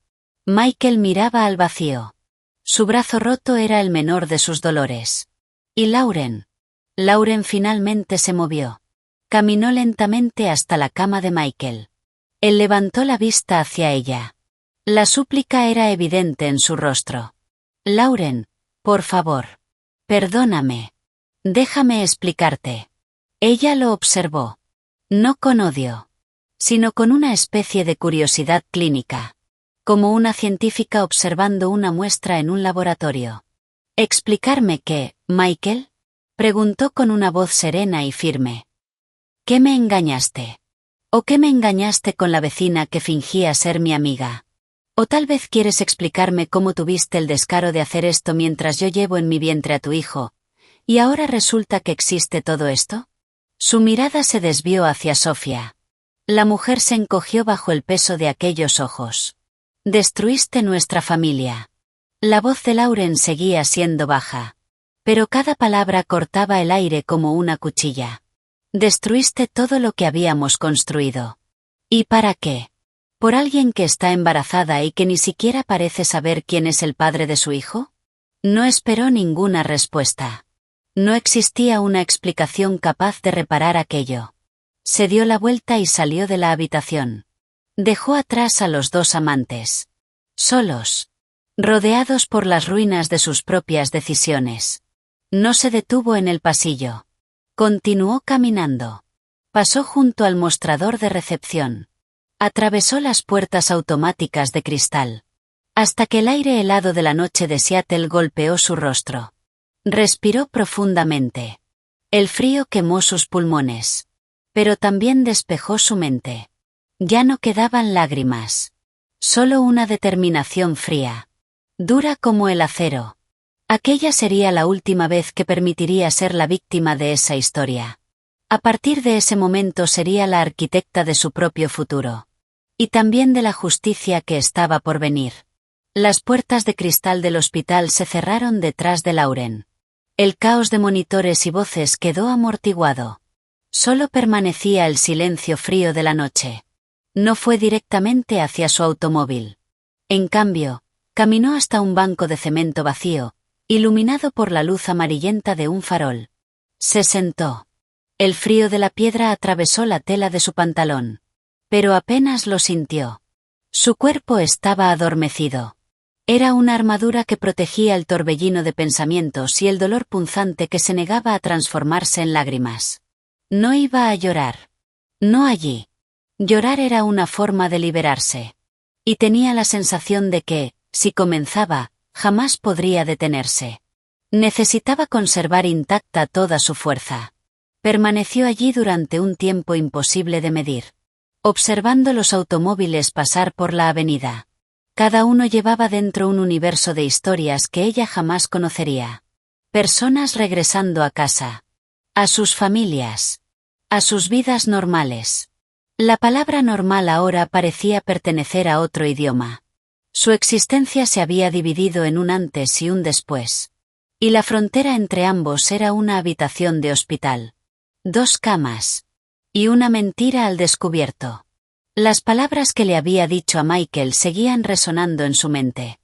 Michael miraba al vacío. Su brazo roto era el menor de sus dolores. ¿Y Lauren? Lauren finalmente se movió. Caminó lentamente hasta la cama de Michael. Él levantó la vista hacia ella. La súplica era evidente en su rostro. Lauren, por favor. Perdóname. Déjame explicarte. Ella lo observó. No con odio. Sino con una especie de curiosidad clínica. Como una científica observando una muestra en un laboratorio. ¿Explicarme qué, Michael? Preguntó con una voz serena y firme. ¿Qué me engañaste? ¿O qué me engañaste con la vecina que fingía ser mi amiga? ¿O tal vez quieres explicarme cómo tuviste el descaro de hacer esto mientras yo llevo en mi vientre a tu hijo, y ahora resulta que existe todo esto? Su mirada se desvió hacia Sofía. La mujer se encogió bajo el peso de aquellos ojos. Destruiste nuestra familia. La voz de Lauren seguía siendo baja. Pero cada palabra cortaba el aire como una cuchilla. Destruiste todo lo que habíamos construido. ¿Y para qué? ¿Por alguien que está embarazada y que ni siquiera parece saber quién es el padre de su hijo? No esperó ninguna respuesta. No existía una explicación capaz de reparar aquello. Se dio la vuelta y salió de la habitación. Dejó atrás a los dos amantes. Solos. Rodeados por las ruinas de sus propias decisiones. No se detuvo en el pasillo. Continuó caminando. Pasó junto al mostrador de recepción. Atravesó las puertas automáticas de cristal. Hasta que el aire helado de la noche de Seattle golpeó su rostro. Respiró profundamente. El frío quemó sus pulmones. Pero también despejó su mente. Ya no quedaban lágrimas. Solo una determinación fría. Dura como el acero. Aquella sería la última vez que permitiría ser la víctima de esa historia. A partir de ese momento sería la arquitecta de su propio futuro. Y también de la justicia que estaba por venir. Las puertas de cristal del hospital se cerraron detrás de Lauren. El caos de monitores y voces quedó amortiguado. Solo permanecía el silencio frío de la noche. No fue directamente hacia su automóvil. En cambio, caminó hasta un banco de cemento vacío, iluminado por la luz amarillenta de un farol. Se sentó. El frío de la piedra atravesó la tela de su pantalón. Pero apenas lo sintió. Su cuerpo estaba adormecido. Era una armadura que protegía el torbellino de pensamientos y el dolor punzante que se negaba a transformarse en lágrimas. No iba a llorar. No allí. Llorar era una forma de liberarse. Y tenía la sensación de que, si comenzaba, jamás podría detenerse. Necesitaba conservar intacta toda su fuerza. Permaneció allí durante un tiempo imposible de medir. Observando los automóviles pasar por la avenida. Cada uno llevaba dentro un universo de historias que ella jamás conocería. Personas regresando a casa. A sus familias. A sus vidas normales. La palabra normal ahora parecía pertenecer a otro idioma. Su existencia se había dividido en un antes y un después. Y la frontera entre ambos era una habitación de hospital. 2 camas. Y una mentira al descubierto. Las palabras que le había dicho a Michael seguían resonando en su mente.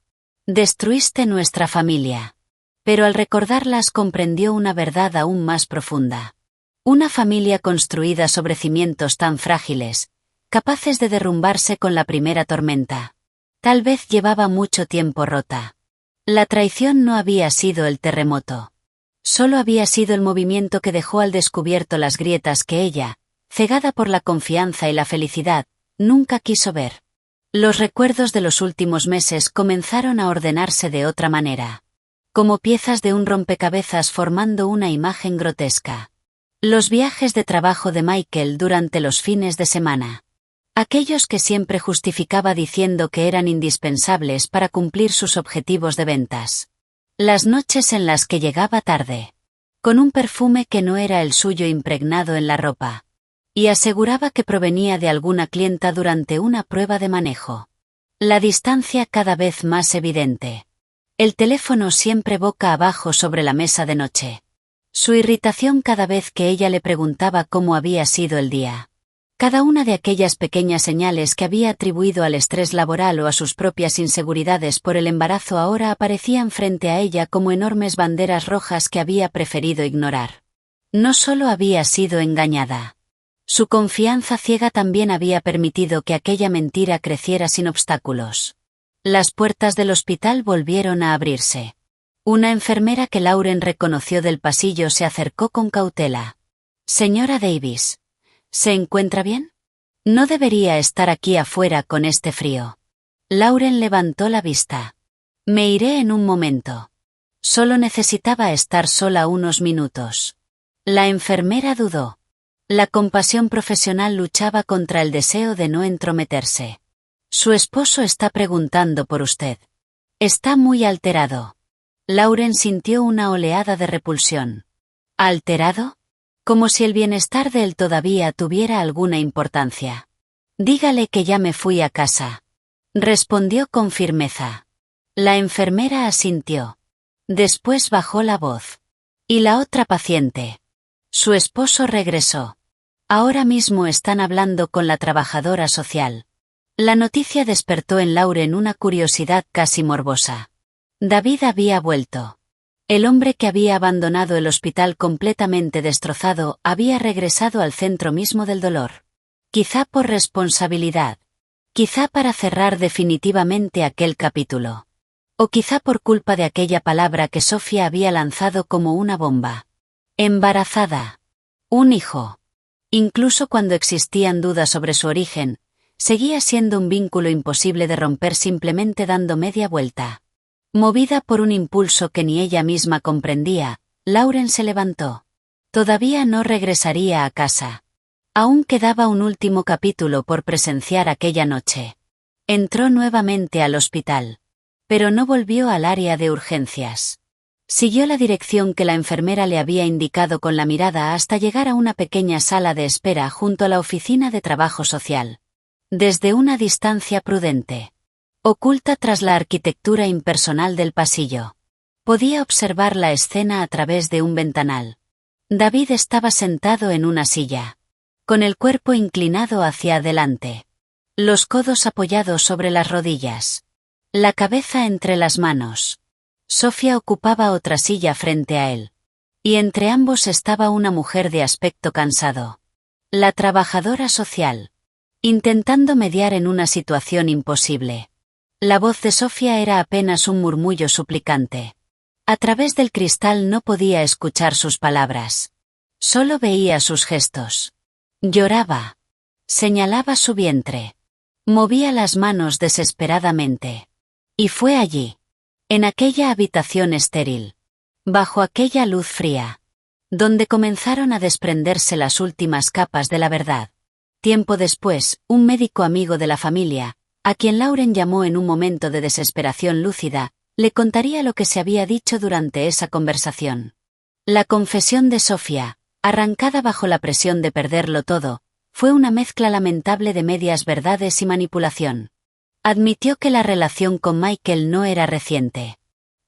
Destruiste nuestra familia. Pero al recordarlas comprendió una verdad aún más profunda. Una familia construida sobre cimientos tan frágiles, capaces de derrumbarse con la primera tormenta. Tal vez llevaba mucho tiempo rota. La traición no había sido el terremoto. Solo había sido el movimiento que dejó al descubierto las grietas que ella, cegada por la confianza y la felicidad, nunca quiso ver. Los recuerdos de los últimos meses comenzaron a ordenarse de otra manera. Como piezas de un rompecabezas formando una imagen grotesca. Los viajes de trabajo de Michael durante los fines de semana. Aquellos que siempre justificaba diciendo que eran indispensables para cumplir sus objetivos de ventas. Las noches en las que llegaba tarde. Con un perfume que no era el suyo impregnado en la ropa. Y aseguraba que provenía de alguna clienta durante una prueba de manejo. La distancia cada vez más evidente. El teléfono siempre boca abajo sobre la mesa de noche. Su irritación cada vez que ella le preguntaba cómo había sido el día. Cada una de aquellas pequeñas señales que había atribuido al estrés laboral o a sus propias inseguridades por el embarazo ahora aparecían frente a ella como enormes banderas rojas que había preferido ignorar. No solo había sido engañada. Su confianza ciega también había permitido que aquella mentira creciera sin obstáculos. Las puertas del hospital volvieron a abrirse. Una enfermera que Lauren reconoció del pasillo se acercó con cautela. Señora Davis, ¿se encuentra bien? No debería estar aquí afuera con este frío. Lauren levantó la vista. Me iré en un momento. Solo necesitaba estar sola unos minutos. La enfermera dudó. La compasión profesional luchaba contra el deseo de no entrometerse. Su esposo está preguntando por usted. Está muy alterado. Lauren sintió una oleada de repulsión. ¿Alterado? Como si el bienestar de él todavía tuviera alguna importancia. Dígale que ya me fui a casa. Respondió con firmeza. La enfermera asintió. Después bajó la voz. ¿Y la otra paciente? Su esposo regresó. Ahora mismo están hablando con la trabajadora social. La noticia despertó en Lauren una curiosidad casi morbosa. David había vuelto. El hombre que había abandonado el hospital completamente destrozado había regresado al centro mismo del dolor. Quizá por responsabilidad. Quizá para cerrar definitivamente aquel capítulo. O quizá por culpa de aquella palabra que Sofía había lanzado como una bomba. Embarazada. Un hijo. Incluso cuando existían dudas sobre su origen, seguía siendo un vínculo imposible de romper simplemente dando media vuelta. Movida por un impulso que ni ella misma comprendía, Lauren se levantó. Todavía no regresaría a casa. Aún quedaba un último capítulo por presenciar aquella noche. Entró nuevamente al hospital. Pero no volvió al área de urgencias. Siguió la dirección que la enfermera le había indicado con la mirada hasta llegar a una pequeña sala de espera junto a la oficina de trabajo social. Desde una distancia prudente, oculta tras la arquitectura impersonal del pasillo, podía observar la escena a través de un ventanal. David estaba sentado en una silla, con el cuerpo inclinado hacia adelante, los codos apoyados sobre las rodillas, la cabeza entre las manos. Sofía ocupaba otra silla frente a él. Y entre ambos estaba una mujer de aspecto cansado. La trabajadora social. Intentando mediar en una situación imposible. La voz de Sofía era apenas un murmullo suplicante. A través del cristal no podía escuchar sus palabras. Solo veía sus gestos. Lloraba. Señalaba su vientre. Movía las manos desesperadamente. Y fue allí. En aquella habitación estéril. Bajo aquella luz fría. Donde comenzaron a desprenderse las últimas capas de la verdad. Tiempo después, un médico amigo de la familia, a quien Lauren llamó en un momento de desesperación lúcida, le contaría lo que se había dicho durante esa conversación. La confesión de Sofía, arrancada bajo la presión de perderlo todo, fue una mezcla lamentable de medias verdades y manipulación. Admitió que la relación con Michael no era reciente.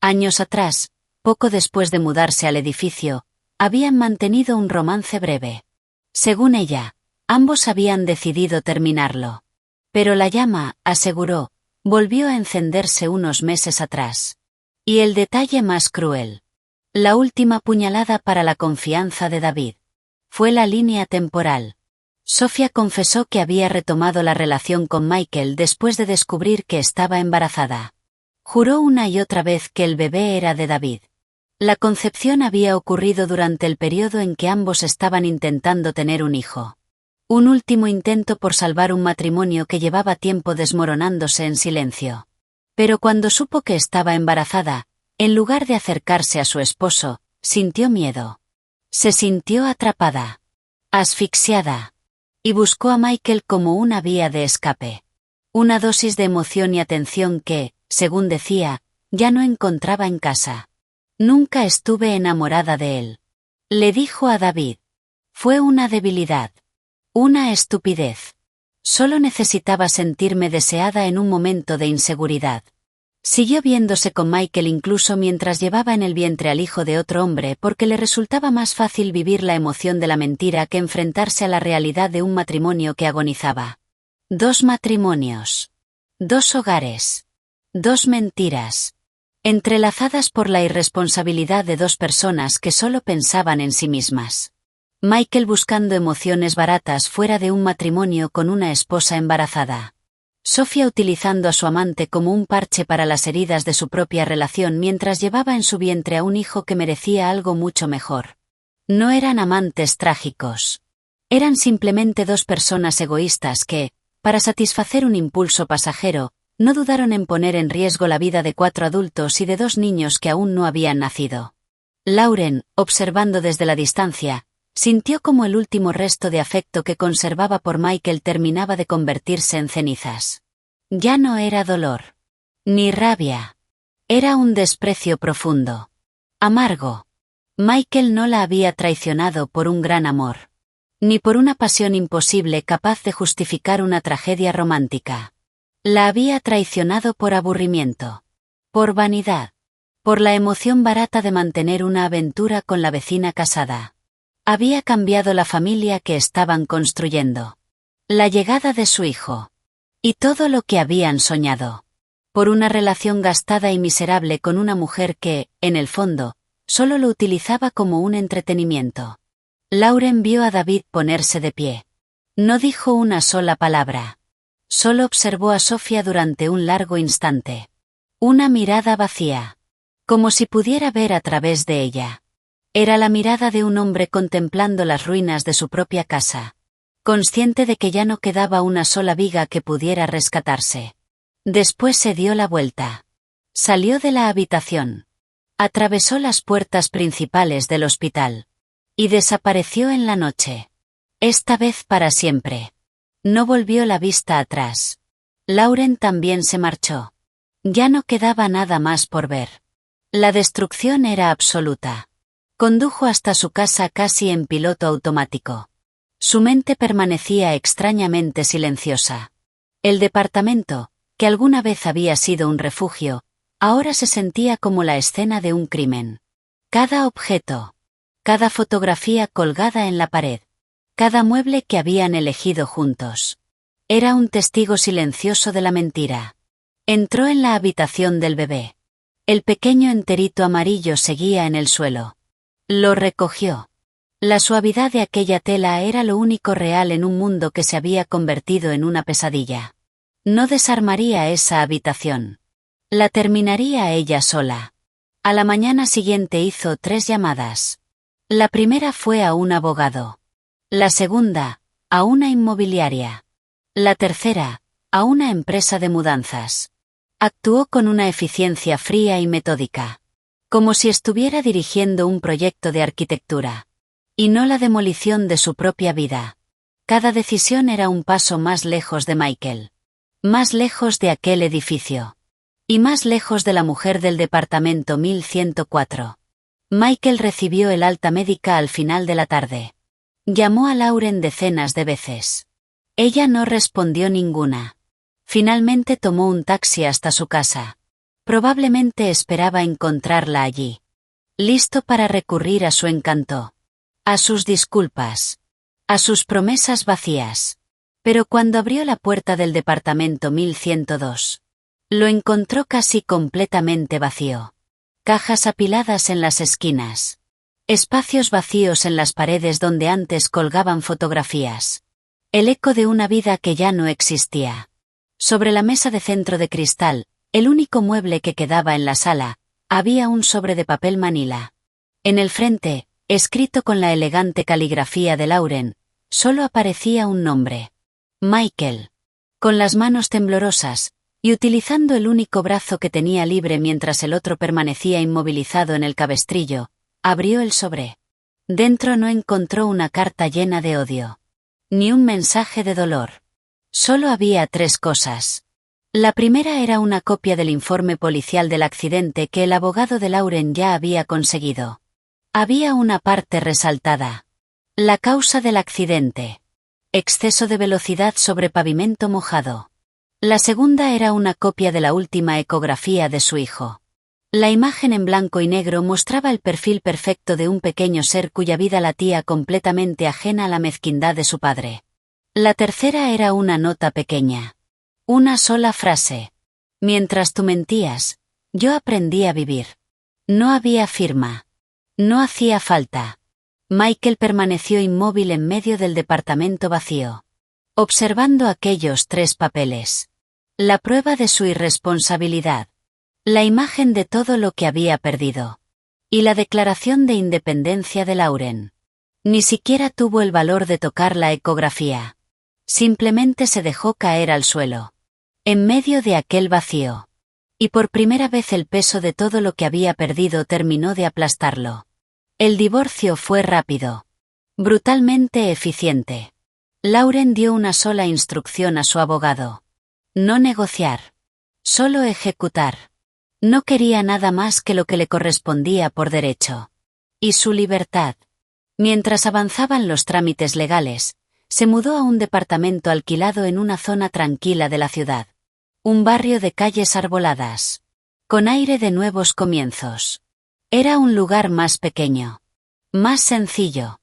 Años atrás, poco después de mudarse al edificio, habían mantenido un romance breve. Según ella, ambos habían decidido terminarlo. Pero la llama, aseguró, volvió a encenderse unos meses atrás. Y el detalle más cruel. La última puñalada para la confianza de David. Fue la línea temporal. Sofía confesó que había retomado la relación con Michael después de descubrir que estaba embarazada. Juró una y otra vez que el bebé era de David. La concepción había ocurrido durante el periodo en que ambos estaban intentando tener un hijo. Un último intento por salvar un matrimonio que llevaba tiempo desmoronándose en silencio. Pero cuando supo que estaba embarazada, en lugar de acercarse a su esposo, sintió miedo. Se sintió atrapada. Asfixiada. Y buscó a Michael como una vía de escape. Una dosis de emoción y atención que, según decía, ya no encontraba en casa. Nunca estuve enamorada de él. Le dijo a David. Fue una debilidad. Una estupidez. Solo necesitaba sentirme deseada en un momento de inseguridad. Siguió viéndose con Michael incluso mientras llevaba en el vientre al hijo de otro hombre porque le resultaba más fácil vivir la emoción de la mentira que enfrentarse a la realidad de un matrimonio que agonizaba. 2 matrimonios. 2 hogares. 2 mentiras. Entrelazadas por la irresponsabilidad de 2 personas que solo pensaban en sí mismas. Michael buscando emociones baratas fuera de un matrimonio con una esposa embarazada. Sofía utilizando a su amante como un parche para las heridas de su propia relación mientras llevaba en su vientre a un hijo que merecía algo mucho mejor. No eran amantes trágicos. Eran simplemente 2 personas egoístas que, para satisfacer un impulso pasajero, no dudaron en poner en riesgo la vida de 4 adultos y de 2 niños que aún no habían nacido. Lauren, observando desde la distancia, sintió como el último resto de afecto que conservaba por Michael terminaba de convertirse en cenizas. Ya no era dolor. Ni rabia. Era un desprecio profundo. Amargo. Michael no la había traicionado por un gran amor. Ni por una pasión imposible capaz de justificar una tragedia romántica. La había traicionado por aburrimiento. Por vanidad. Por la emoción barata de mantener una aventura con la vecina casada. Había cambiado la familia que estaban construyendo. La llegada de su hijo. Y todo lo que habían soñado. Por una relación gastada y miserable con una mujer que, en el fondo, solo lo utilizaba como un entretenimiento. Lauren vio a David ponerse de pie. No dijo una sola palabra. Solo observó a Sofía durante un largo instante. Una mirada vacía. Como si pudiera ver a través de ella. Era la mirada de un hombre contemplando las ruinas de su propia casa. Consciente de que ya no quedaba una sola viga que pudiera rescatarse. Después se dio la vuelta. Salió de la habitación. Atravesó las puertas principales del hospital. Y desapareció en la noche. Esta vez para siempre. No volvió la vista atrás. Lauren también se marchó. Ya no quedaba nada más por ver. La destrucción era absoluta. Condujo hasta su casa casi en piloto automático. Su mente permanecía extrañamente silenciosa. El departamento, que alguna vez había sido un refugio, ahora se sentía como la escena de un crimen. Cada objeto, cada fotografía colgada en la pared, cada mueble que habían elegido juntos. Era un testigo silencioso de la mentira. Entró en la habitación del bebé. El pequeño enterito amarillo seguía en el suelo. Lo recogió. La suavidad de aquella tela era lo único real en un mundo que se había convertido en una pesadilla. No desarmaría esa habitación. La terminaría ella sola. A la mañana siguiente hizo 3 llamadas. La primera fue a un abogado. La segunda, a una inmobiliaria. La tercera, a una empresa de mudanzas. Actuó con una eficiencia fría y metódica. Como si estuviera dirigiendo un proyecto de arquitectura. Y no la demolición de su propia vida. Cada decisión era un paso más lejos de Michael. Más lejos de aquel edificio. Y más lejos de la mujer del departamento 1104. Michael recibió el alta médica al final de la tarde. Llamó a Lauren decenas de veces. Ella no respondió ninguna. Finalmente tomó un taxi hasta su casa. Probablemente esperaba encontrarla allí. Listo para recurrir a su encanto. A sus disculpas. A sus promesas vacías. Pero cuando abrió la puerta del departamento 1102, lo encontró casi completamente vacío. Cajas apiladas en las esquinas. Espacios vacíos en las paredes donde antes colgaban fotografías. El eco de una vida que ya no existía. Sobre la mesa de centro de cristal, el único mueble que quedaba en la sala, había un sobre de papel manila. En el frente, escrito con la elegante caligrafía de Lauren, solo aparecía un nombre. Michael. Con las manos temblorosas, y utilizando el único brazo que tenía libre mientras el otro permanecía inmovilizado en el cabestrillo, abrió el sobre. Dentro no encontró una carta llena de odio. Ni un mensaje de dolor. Solo había 3 cosas. La primera era una copia del informe policial del accidente que el abogado de Lauren ya había conseguido. Había una parte resaltada. La causa del accidente. Exceso de velocidad sobre pavimento mojado. La segunda era una copia de la última ecografía de su hijo. La imagen en blanco y negro mostraba el perfil perfecto de un pequeño ser cuya vida latía completamente ajena a la mezquindad de su padre. La tercera era una nota pequeña. Una sola frase. Mientras tú mentías, yo aprendí a vivir. No había firma. No hacía falta. Michael permaneció inmóvil en medio del departamento vacío. Observando aquellos 3 papeles. La prueba de su irresponsabilidad. La imagen de todo lo que había perdido. Y la declaración de independencia de Lauren. Ni siquiera tuvo el valor de tocar la ecografía. Simplemente se dejó caer al suelo. En medio de aquel vacío. Y por primera vez el peso de todo lo que había perdido terminó de aplastarlo. El divorcio fue rápido. Brutalmente eficiente. Lauren dio una sola instrucción a su abogado. No negociar. Solo ejecutar. No quería nada más que lo que le correspondía por derecho. Y su libertad. Mientras avanzaban los trámites legales, se mudó a un departamento alquilado en una zona tranquila de la ciudad. Un barrio de calles arboladas. Con aire de nuevos comienzos. Era un lugar más pequeño. Más sencillo.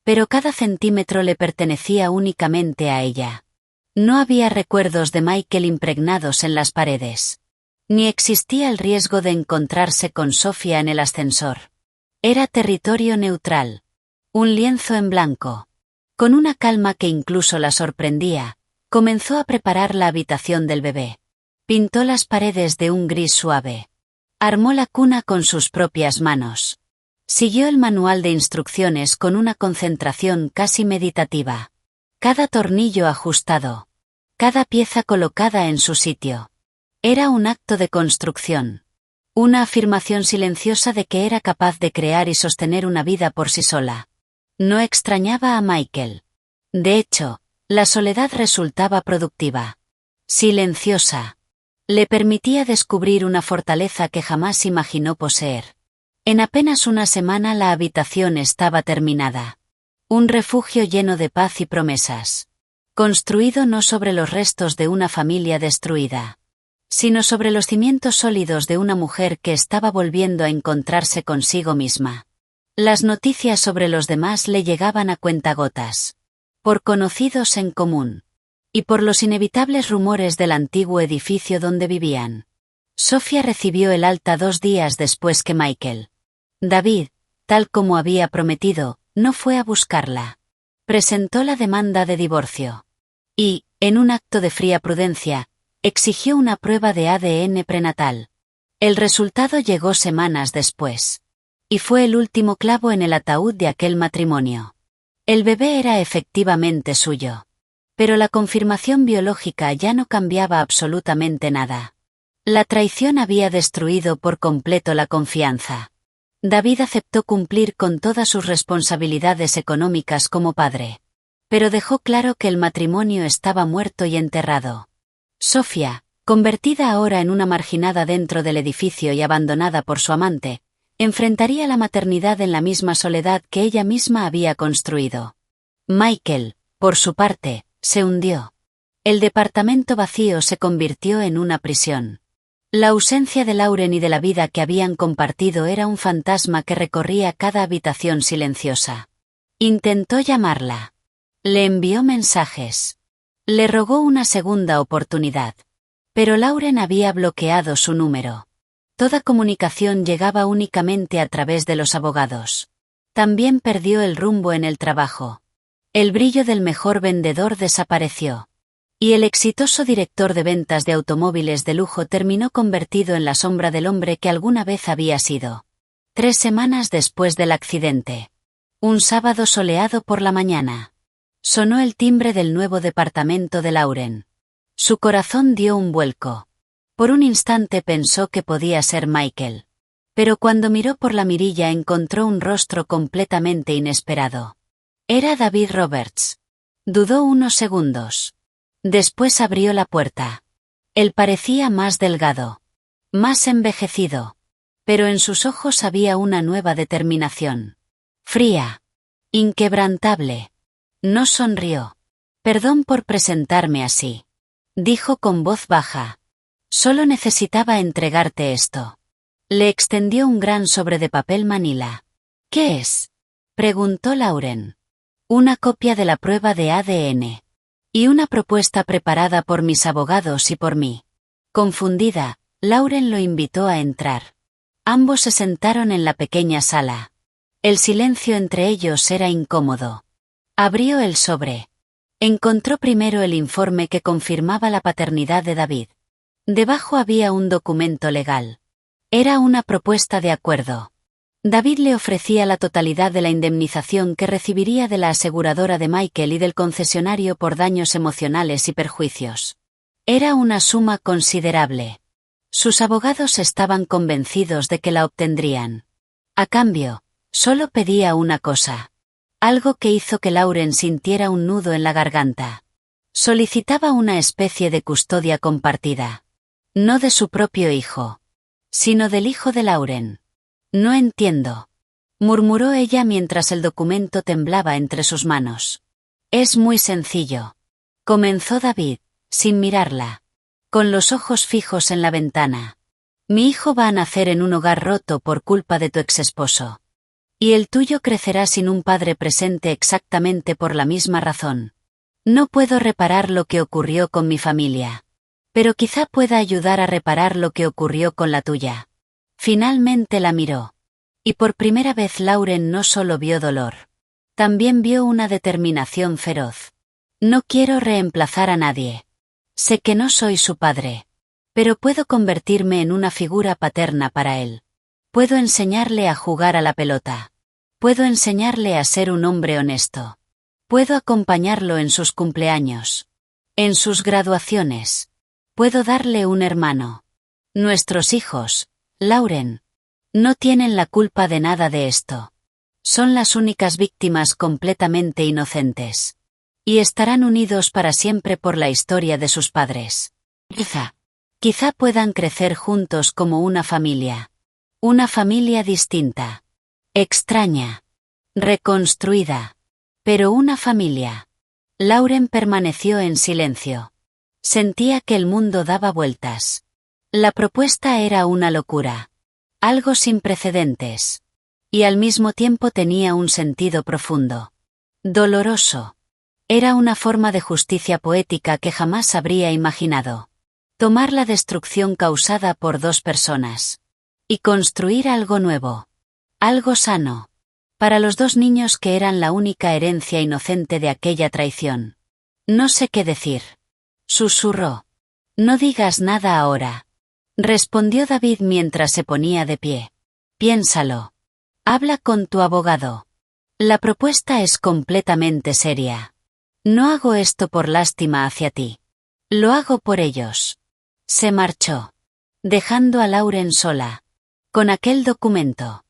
Pero cada centímetro le pertenecía únicamente a ella. No había recuerdos de Michael impregnados en las paredes. Ni existía el riesgo de encontrarse con Sofía en el ascensor. Era territorio neutral. Un lienzo en blanco. Con una calma que incluso la sorprendía, comenzó a preparar la habitación del bebé. Pintó las paredes de un gris suave. Armó la cuna con sus propias manos. Siguió el manual de instrucciones con una concentración casi meditativa. Cada tornillo ajustado. Cada pieza colocada en su sitio. Era un acto de construcción. Una afirmación silenciosa de que era capaz de crear y sostener una vida por sí sola. No extrañaba a Michael. De hecho, la soledad resultaba productiva. Silenciosa. Le permitía descubrir una fortaleza que jamás imaginó poseer. En apenas una semana la habitación estaba terminada. Un refugio lleno de paz y promesas. Construido no sobre los restos de una familia destruida, sino sobre los cimientos sólidos de una mujer que estaba volviendo a encontrarse consigo misma. Las noticias sobre los demás le llegaban a cuentagotas. Por conocidos en común. Y por los inevitables rumores del antiguo edificio donde vivían. Sofía recibió el alta 2 días después que Michael. David, tal como había prometido, no fue a buscarla. Presentó la demanda de divorcio. Y, en un acto de fría prudencia, exigió una prueba de ADN prenatal. El resultado llegó semanas después. Y fue el último clavo en el ataúd de aquel matrimonio. El bebé era efectivamente suyo. Pero la confirmación biológica ya no cambiaba absolutamente nada. La traición había destruido por completo la confianza. David aceptó cumplir con todas sus responsabilidades económicas como padre. Pero dejó claro que el matrimonio estaba muerto y enterrado. Sofía, convertida ahora en una marginada dentro del edificio y abandonada por su amante, enfrentaría la maternidad en la misma soledad que ella misma había construido. Michael, por su parte, se hundió. El departamento vacío se convirtió en una prisión. La ausencia de Lauren y de la vida que habían compartido era un fantasma que recorría cada habitación silenciosa. Intentó llamarla. Le envió mensajes. Le rogó una segunda oportunidad. Pero Lauren había bloqueado su número. Toda comunicación llegaba únicamente a través de los abogados. También perdió el rumbo en el trabajo. El brillo del mejor vendedor desapareció. Y el exitoso director de ventas de automóviles de lujo terminó convertido en la sombra del hombre que alguna vez había sido. 3 semanas después del accidente. Un sábado soleado por la mañana. Sonó el timbre del nuevo departamento de Lauren. Su corazón dio un vuelco. Por un instante pensó que podía ser Michael. Pero cuando miró por la mirilla encontró un rostro completamente inesperado. Era David Roberts. Dudó unos segundos. Después abrió la puerta. Él parecía más delgado. Más envejecido. Pero en sus ojos había una nueva determinación. Fría. Inquebrantable. No sonrió. Perdón por presentarme así. Dijo con voz baja. Solo necesitaba entregarte esto. Le extendió un gran sobre de papel manila. ¿Qué es? Preguntó Lauren. Una copia de la prueba de ADN. Y una propuesta preparada por mis abogados y por mí. Confundida, Lauren lo invitó a entrar. Ambos se sentaron en la pequeña sala. El silencio entre ellos era incómodo. Abrió el sobre. Encontró primero el informe que confirmaba la paternidad de David. Debajo había un documento legal. Era una propuesta de acuerdo. David le ofrecía la totalidad de la indemnización que recibiría de la aseguradora de Michael y del concesionario por daños emocionales y perjuicios. Era una suma considerable. Sus abogados estaban convencidos de que la obtendrían. A cambio, solo pedía una cosa. Algo que hizo que Lauren sintiera un nudo en la garganta. Solicitaba una especie de custodia compartida. No de su propio hijo, sino del hijo de Lauren. No entiendo, murmuró ella mientras el documento temblaba entre sus manos. Es muy sencillo. Comenzó David, sin mirarla, con los ojos fijos en la ventana. Mi hijo va a nacer en un hogar roto por culpa de tu exesposo. Y el tuyo crecerá sin un padre presente exactamente por la misma razón. No puedo reparar lo que ocurrió con mi familia. Pero quizá pueda ayudar a reparar lo que ocurrió con la tuya. Finalmente la miró. Y por primera vez Lauren no solo vio dolor. También vio una determinación feroz. No quiero reemplazar a nadie. Sé que no soy su padre. Pero puedo convertirme en una figura paterna para él. Puedo enseñarle a jugar a la pelota. Puedo enseñarle a ser un hombre honesto. Puedo acompañarlo en sus cumpleaños. En sus graduaciones. Puedo darle un hermano. Nuestros hijos, Lauren, no tienen la culpa de nada de esto. Son las únicas víctimas completamente inocentes. Y estarán unidos para siempre por la historia de sus padres. Quizá puedan crecer juntos como una familia. Una familia distinta. Extraña. Reconstruida. Pero una familia. Lauren permaneció en silencio. Sentía que el mundo daba vueltas. La propuesta era una locura. Algo sin precedentes. Y al mismo tiempo tenía un sentido profundo. Doloroso. Era una forma de justicia poética que jamás habría imaginado. Tomar la destrucción causada por dos personas. Y construir algo nuevo. Algo sano. Para los dos niños que eran la única herencia inocente de aquella traición. No sé qué decir. Susurró. No digas nada ahora. Respondió David mientras se ponía de pie. Piénsalo. Habla con tu abogado. La propuesta es completamente seria. No hago esto por lástima hacia ti. Lo hago por ellos. Se marchó. Dejando a Lauren sola. Con aquel documento.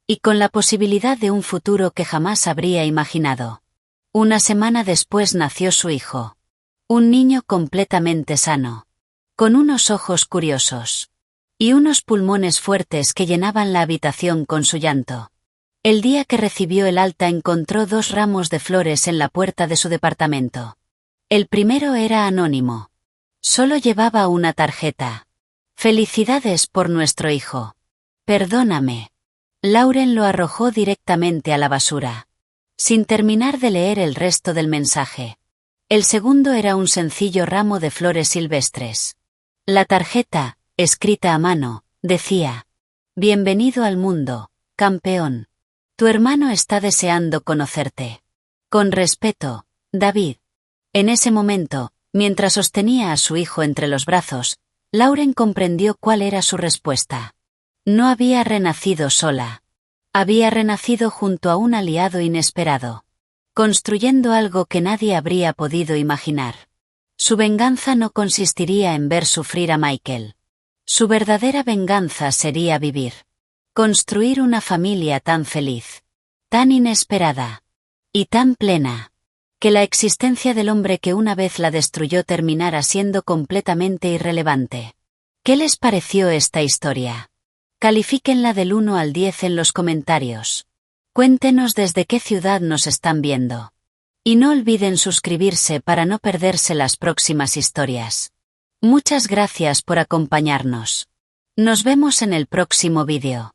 Y con la posibilidad de un futuro que jamás habría imaginado. Una semana después nació su hijo. Un niño completamente sano. Con unos ojos curiosos. Y unos pulmones fuertes que llenaban la habitación con su llanto. El día que recibió el alta encontró 2 ramos de flores en la puerta de su departamento. El primero era anónimo. Solo llevaba una tarjeta. Felicidades por nuestro hijo. Perdóname. Lauren lo arrojó directamente a la basura. Sin terminar de leer el resto del mensaje. El segundo era un sencillo ramo de flores silvestres. La tarjeta, escrita a mano, decía: Bienvenido al mundo, campeón. Tu hermano está deseando conocerte. Con respeto, David. En ese momento, mientras sostenía a su hijo entre los brazos, Lauren comprendió cuál era su respuesta. No había renacido sola. Había renacido junto a un aliado inesperado. Construyendo algo que nadie habría podido imaginar. Su venganza no consistiría en ver sufrir a Michael. Su verdadera venganza sería vivir. Construir una familia tan feliz. Tan inesperada. Y tan plena. Que la existencia del hombre que una vez la destruyó terminara siendo completamente irrelevante. ¿Qué les pareció esta historia? Califíquenla del 1 al 10 en los comentarios. Cuéntenos desde qué ciudad nos están viendo. Y no olviden suscribirse para no perderse las próximas historias. Muchas gracias por acompañarnos. Nos vemos en el próximo vídeo.